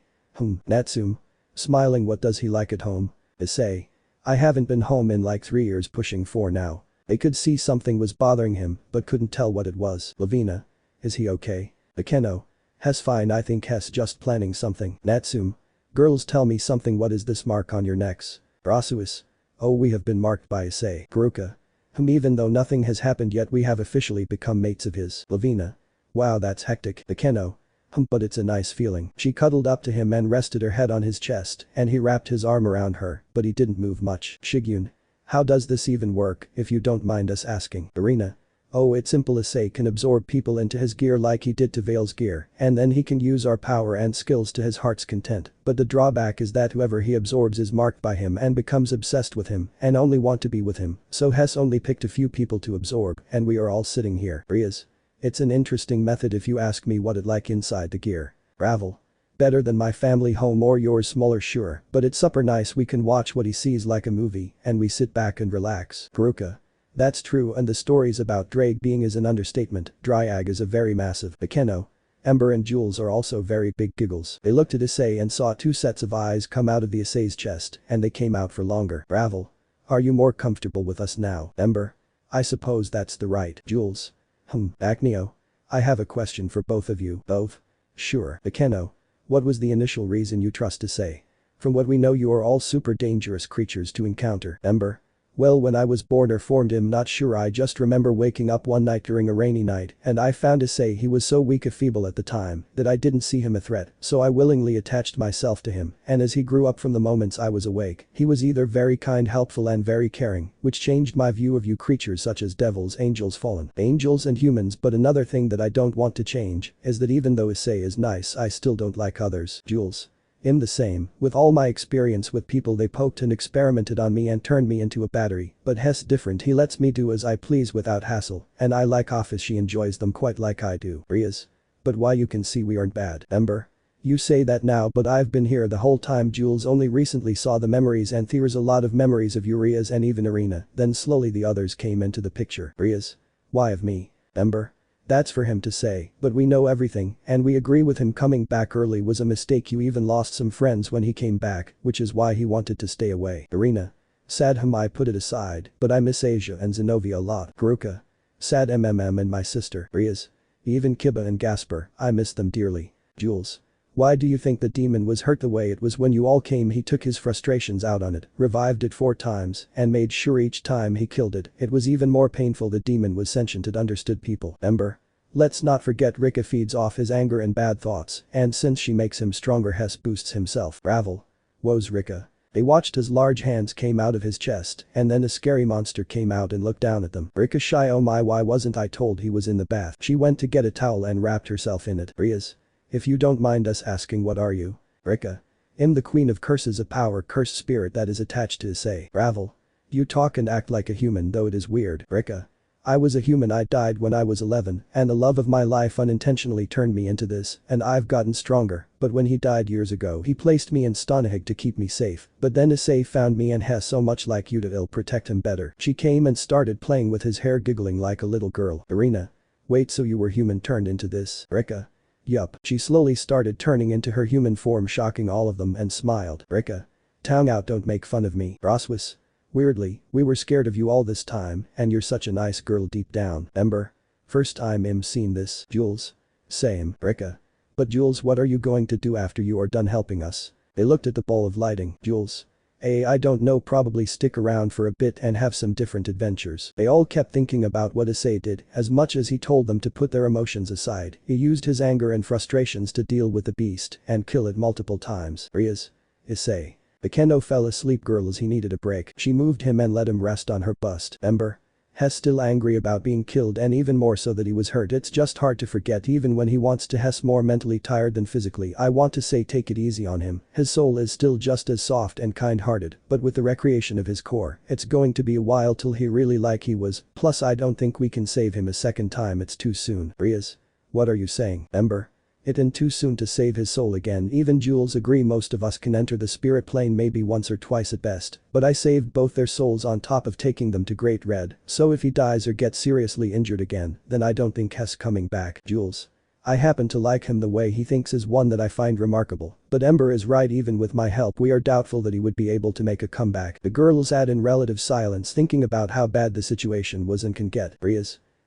Natsume. Smiling, what does he like at home? Issei. I haven't been home in like 3 years, pushing 4 now. They could see something was bothering him, but couldn't tell what it was. Lavina. Is he okay? Akeno. Hess fine, I think Hess just planning something. Natsume. Girls, tell me something, what is this mark on your necks? Rasuis. Oh, we have been marked by Issei. Karuka. Even though nothing has happened yet we have officially become mates of his. Lavina. Wow, that's hectic. Akeno. But it's a nice feeling. She cuddled up to him and rested her head on his chest, and he wrapped his arm around her, but he didn't move much. Shigyun. How does this even work, if you don't mind us asking? Irina. Oh, it's simple. Issei can absorb people into his gear like he did to Vale's gear, and then he can use our power and skills to his heart's content, but the drawback is that whoever he absorbs is marked by him and becomes obsessed with him and only want to be with him, so Hess only picked a few people to absorb, and we are all sitting here. Rias. It's an interesting method if you ask me, what it like inside the gear. Ravel. Better than my family home or yours, smaller sure, but it's super nice, we can watch what he sees like a movie, and we sit back and relax. Karuka. That's true, and the stories about Drake being is an understatement. Dryag is a very massive. Akeno. Ember and Jules are also very big giggles. They looked at Issei and saw 2 sets of eyes come out of the Issei's chest, and they came out for longer. Ravel. Are you more comfortable with us now? Ember. I suppose that's the right. Jules. Acneo. I have a question for both of you. Both? Sure. Akeno. What was the initial reason you trust Issei? From what we know you are all super dangerous creatures to encounter. Ember. Well, when I was born or formed him, not sure, I just remember waking up one night during a rainy night and I found Issei. He was so weak and feeble at the time that I didn't see him a threat, so I willingly attached myself to him, and as he grew up from the moments I was awake, he was either very kind, helpful and very caring, which changed my view of you creatures such as devils, angels, fallen angels and humans. But another thing that I don't want to change is that even though Issei is nice, I still don't like others. Jules. I'm the same, with all my experience with people, they poked and experimented on me and turned me into a battery, but Hess different, he lets me do as I please without hassle, and I like office, she enjoys them quite like I do. Rias. But why, you can see we aren't bad. Ember. You say that now, but I've been here the whole time. Jules only recently saw the memories and there's a lot of memories of you, Rias, and even Irina. Then slowly the others came into the picture. Rias. Why of me? Ember. That's for him to say, but we know everything, and we agree with him. Coming back early was a mistake. You even lost some friends when he came back, which is why he wanted to stay away. Irina. Sad I put it aside, but I miss Asia and Zenobia a lot. Karuka. Sad and my sister. Rias. Even Kiba and Gasper, I miss them dearly. Jules. Why do you think the demon was hurt the way it was when you all came? He took his frustrations out on it, revived it 4 times, and made sure each time he killed it, it was even more painful. The demon was sentient, it understood people. Ember. Let's not forget Rika feeds off his anger and bad thoughts, and since she makes him stronger, Hess boosts himself. Ravel. Woes Rika. They watched as large hands came out of his chest, and then a scary monster came out and looked down at them. Rika shy, oh my, why wasn't I told he was in the bath? She went to get a towel and wrapped herself in it. Rias. If you don't mind us asking, what are you? Rika. I'm the queen of curses, a power cursed spirit that is attached to Issei. Ravel. You talk and act like a human, though it is weird. Rika. I was a human. I died when I was 11, and the love of my life unintentionally turned me into this, and I've gotten stronger, but when he died years ago he placed me in Stonehenge to keep me safe, but then Issei found me and has so much like you to protect him better. She came and started playing with his hair, giggling like a little girl. Irina. Wait, so you were human turned into this? Rika. Yup. She slowly started turning into her human form, shocking all of them, and smiled. Rika. Town out, don't make fun of me. Roswis. Weirdly, we were scared of you all this time, and you're such a nice girl deep down. Ember. First time I'm seen this. Jules. Same. Rika. But Jules, what are you going to do after you are done helping us? They looked at the ball of lighting. Jules. I don't know, probably stick around for a bit and have some different adventures. They all kept thinking about what Issei did. As much as he told them to put their emotions aside, he used his anger and frustrations to deal with the beast and kill it multiple times. Issei. Bekendo fell asleep. Girls, he needed a break. She moved him and let him rest on her bust. Ember. Hess still angry about being killed, and even more so that he was hurt. It's just hard to forget even when he wants to. Hess more mentally tired than physically. I want to say take it easy on him. His soul is still just as soft and kind-hearted, but with the recreation of his core, it's going to be a while till he really like he was. Plus I don't think we can save him a second time, it's too soon. What are you saying? Ember. It ain't too soon to save his soul again. Even Jules agree, most of us can enter the spirit plane maybe once or twice at best, but I saved both their souls on top of taking them to Great Red, so if he dies or gets seriously injured again, then I don't think Hess coming back. Jules. I happen to like him. The way he thinks is one that I find remarkable, but Ember is right, even with my help we are doubtful that he would be able to make a comeback. The girls sat in relative silence thinking about how bad the situation was and can get.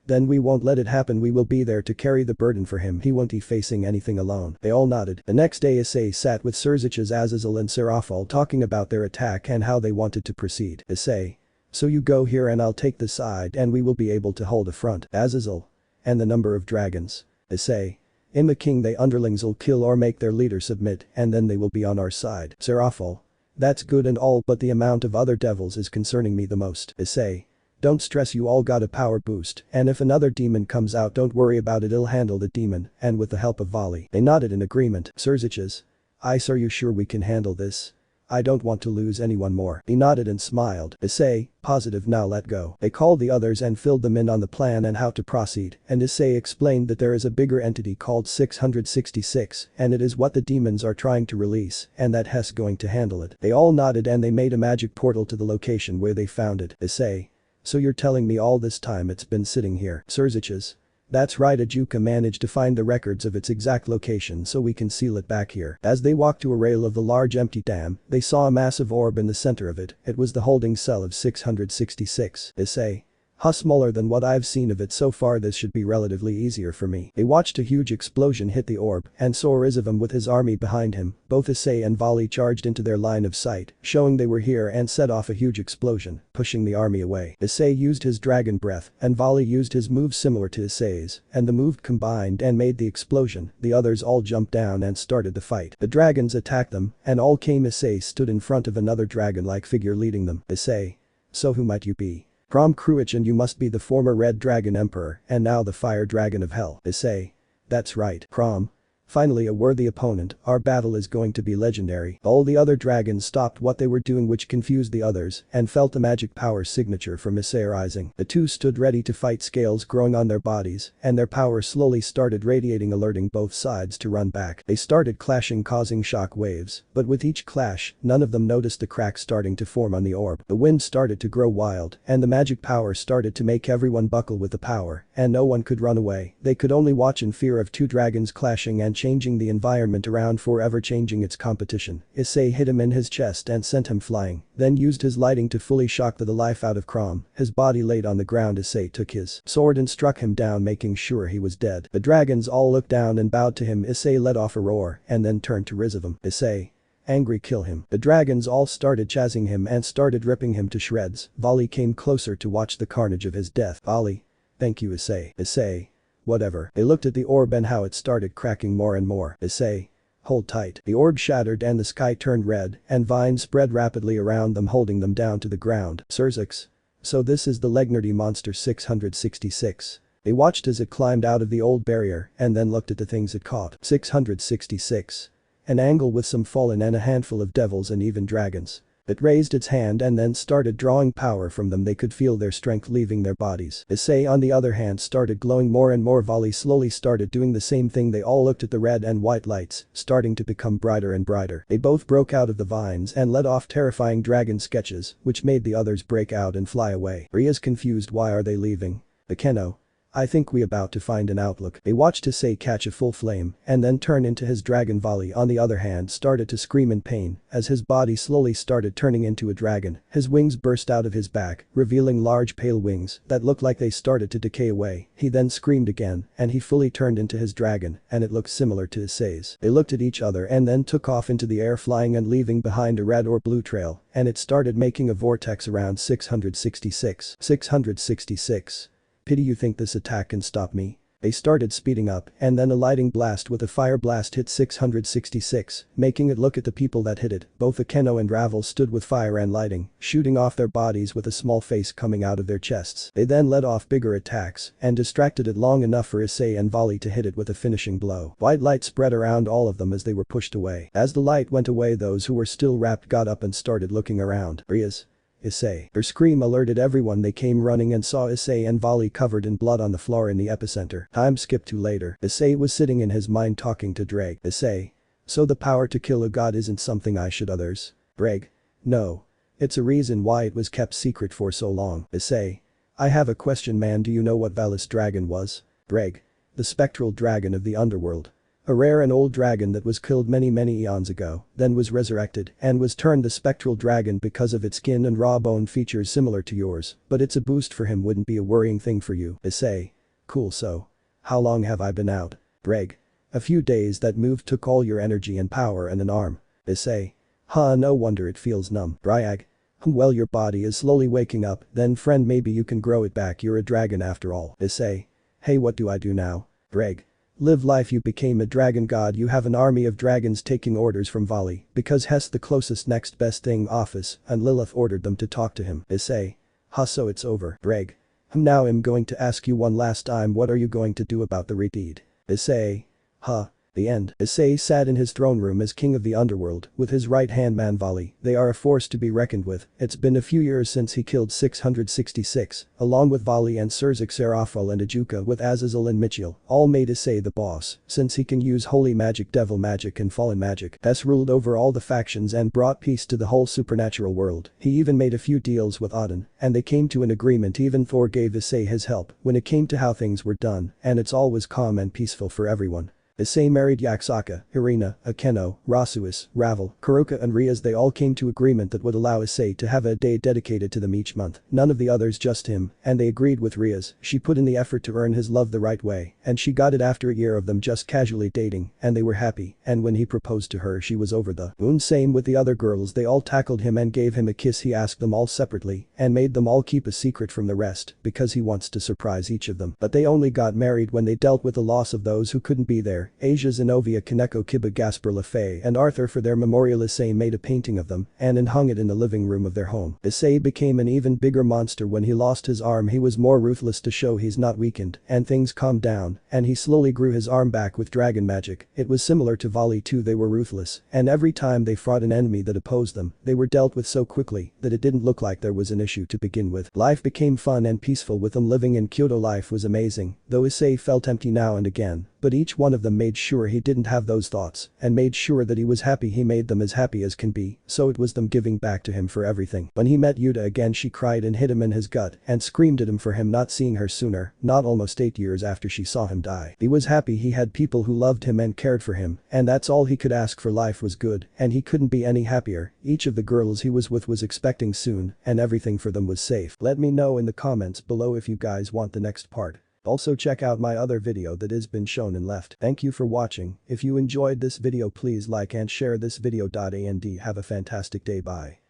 Then we won't let it happen. We will be there to carry the burden for him. He won't be facing anything alone. They all nodded. The next day Issei sat with Surzich's Azazel and Serafal talking about their attack and how they wanted to proceed. Issei. So you go here and I'll take the side and we will be able to hold the front. Azazel. And the number of dragons. Issei. In the king they underlings'll kill or make their leader submit and then they will be on our side. Serafal. That's good and all, but the amount of other devils is concerning me the most. Issei. Don't stress, you all got a power boost, and if another demon comes out don't worry about it, it'll handle the demon, and with the help of Volley. They nodded in agreement. Surzich's. Are you sure we can handle this? I don't want to lose anyone more. He nodded and smiled. Issei, positive, now let go. They called the others and filled them in on the plan and how to proceed, and Issei explained that there is a bigger entity called 666 and it is what the demons are trying to release and that Hess going to handle it. They all nodded and they made a magic portal to the location where they found it. Issei. So you're telling me all this time it's been sitting here? Surzich's. That's right, Ajuka managed to find the records of its exact location so we can seal it back here. As they walked to a rail of the large empty dam, they saw a massive orb in the center of it. It was the holding cell of 666. Issei. Smaller than what I've seen of it so far. This should be relatively easier for me. They watched a huge explosion hit the orb and saw Rizavam with his army behind him. Both Issei and Volley charged into their line of sight, showing they were here and set off a huge explosion, pushing the army away. Issei used his dragon breath and Volley used his move similar to Issei's, and the move combined and made the explosion. The others all jumped down and started the fight. The dragons attacked them and all came. Issei stood in front of another dragon-like figure leading them. Issei. So who might you be? Prom Kruich, and you must be the former Red Dragon Emperor and now the Fire Dragon of Hell. Issei. That's right, Prom. Finally a worthy opponent, our battle is going to be legendary. All the other dragons stopped what they were doing, which confused the others, and felt the magic power signature from Issei rising. The two stood ready to fight, scales growing on their bodies, and their power slowly started radiating, alerting both sides to run back. They started clashing, causing shock waves, but with each clash, none of them noticed the cracks starting to form on the orb. The wind started to grow wild, and the magic power started to make everyone buckle with the power, and no one could run away. They could only watch in fear of two dragons clashing and changing the environment around, forever changing its competition. Issei hit him in his chest and sent him flying, then used his lighting to fully shock the life out of Crom. His body laid on the ground. Issei took his sword and struck him down, making sure he was dead. The dragons all looked down and bowed to him. Issei let off a roar and then turned to Rizavam. Issei. Angry, kill him. The dragons all started chasing him and started ripping him to shreds. Volley came closer to watch the carnage of his death. Volley. Thank you, Issei. Issei. Whatever. They looked at the orb and how it started cracking more and more. Issei. Hold tight. The orb shattered and the sky turned red and vines spread rapidly around them, holding them down to the ground. Surzix. So this is the Legnardy monster 666. They watched as it climbed out of the old barrier and then looked at the things it caught. 666. An angle with some fallen and a handful of devils and even dragons. It raised its hand and then started drawing power from them. They could feel their strength leaving their bodies. Issei on the other hand started glowing more and more. Volley slowly started doing the same thing. They all looked at the red and white lights, starting to become brighter and brighter. They both broke out of the vines and let off terrifying dragon sketches, which made the others break out and fly away. Ria's confused. Why are they leaving? Akeno. I think we about to find an outlook. They watched Issei catch a full flame and then turn into his dragon. Volley on the other hand started to scream in pain as his body slowly started turning into a dragon. His wings burst out of his back, revealing large pale wings that looked like they started to decay away. He then screamed again and he fully turned into his dragon and it looked similar to Issei's. They looked at each other and then took off into the air, flying and leaving behind a red or blue trail, and it started making a vortex around 666. 666. Pity you think this attack can stop me? They started speeding up and then a lightning blast with a fire blast hit 666, making it look at the people that hit it. Both Akeno and Ravel stood with fire and lighting, shooting off their bodies with a small face coming out of their chests. They then let off bigger attacks and distracted it long enough for Issei and Volley to hit it with a finishing blow. White light spread around all of them as they were pushed away. As the light went away, those who were still wrapped got up and started looking around. Ria's. Issei. Her scream alerted everyone. They came running and saw Issei and Volley covered in blood on the floor in the epicenter. Time skipped to later. Issei was sitting in his mind talking to Drake. Issei. So the power to kill a god isn't something I should others? Drake. No. It's a reason why it was kept secret for so long. Issei. I have a question, man. Do you know what Valis dragon was? Drake. The spectral dragon of the underworld. A rare and old dragon that was killed many eons ago, then was resurrected and was turned the spectral dragon because of its skin and raw bone features similar to yours, but it's a boost for him. Wouldn't be a worrying thing for you. Issei. Cool. So. How long have I been out? Greg. A few days. That move took all your energy and power and an arm. Issei. Huh, no wonder it feels numb. Bryag. Well, your body is slowly waking up, then friend, maybe you can grow it back. You're a dragon after all. Issei. Hey, what do I do now? Greg. Live life. You became a dragon god. You have an army of dragons taking orders from Volley because Hess the closest next best thing office and Lilith ordered them to talk to him. Issei. Huh, so it's over. Greg. Now I'm going to ask you one last time, what are you going to do about the redeed? Issei. Huh. The end. Issei sat in his throne room as king of the underworld with his right-hand man Volley. They are a force to be reckoned with. It's been a few years since he killed 666, along with Volley and Surzik, Serafal and Ajuka, with Azazel and Mitchell, all made Issei the boss, since he can use holy magic, devil magic and fallen magic. Hess ruled over all the factions and brought peace to the whole supernatural world. He even made a few deals with Odin, and they came to an agreement. Even Thor gave Issei his help when it came to how things were done, and it's always calm and peaceful for everyone. Issei married Yaksaka, Irina, Akeno, Rasuis, Ravel, Kuroka and Riaz. They all came to agreement that would allow Issei to have a day dedicated to them each month. None of the others, just him, and they agreed with Riaz. She put in the effort to earn his love the right way, and she got it after a year of them just casually dating, and they were happy, and when he proposed to her she was over the moon. Same with the other girls. They all tackled him and gave him a kiss. He asked them all separately and made them all keep a secret from the rest because he wants to surprise each of them. But they only got married when they dealt with the loss of those who couldn't be there. Asia, Zenobia, Kaneko, Kiba, Gasper, Lefay and Arthur. For their memorial, Issei made a painting of them and hung it in the living room of their home. Issei became an even bigger monster when he lost his arm. He was more ruthless to show he's not weakened, and things calmed down and he slowly grew his arm back with dragon magic. It was similar to Volley too. They were ruthless, and every time they fought an enemy that opposed them, they were dealt with so quickly that it didn't look like there was an issue to begin with. Life became fun and peaceful with them living in Kyoto. Life was amazing, though Issei felt empty now and again, but each one of them made sure he didn't have those thoughts and made sure that he was happy. He made them as happy as can be, so it was them giving back to him for everything. When he met Yuta again, she cried and hit him in his gut and screamed at him for him not seeing her sooner, not almost 8 years after she saw him die. He was happy he had people who loved him and cared for him, and that's all he could ask for. Life was good and he couldn't be any happier. Each of the girls he was with was expecting soon and everything for them was safe. Let me know in the comments below if you guys want the next part. Also check out my other video that has been shown and left. Thank you for watching. If you enjoyed this video, please like and share this video. And have a fantastic day. Bye.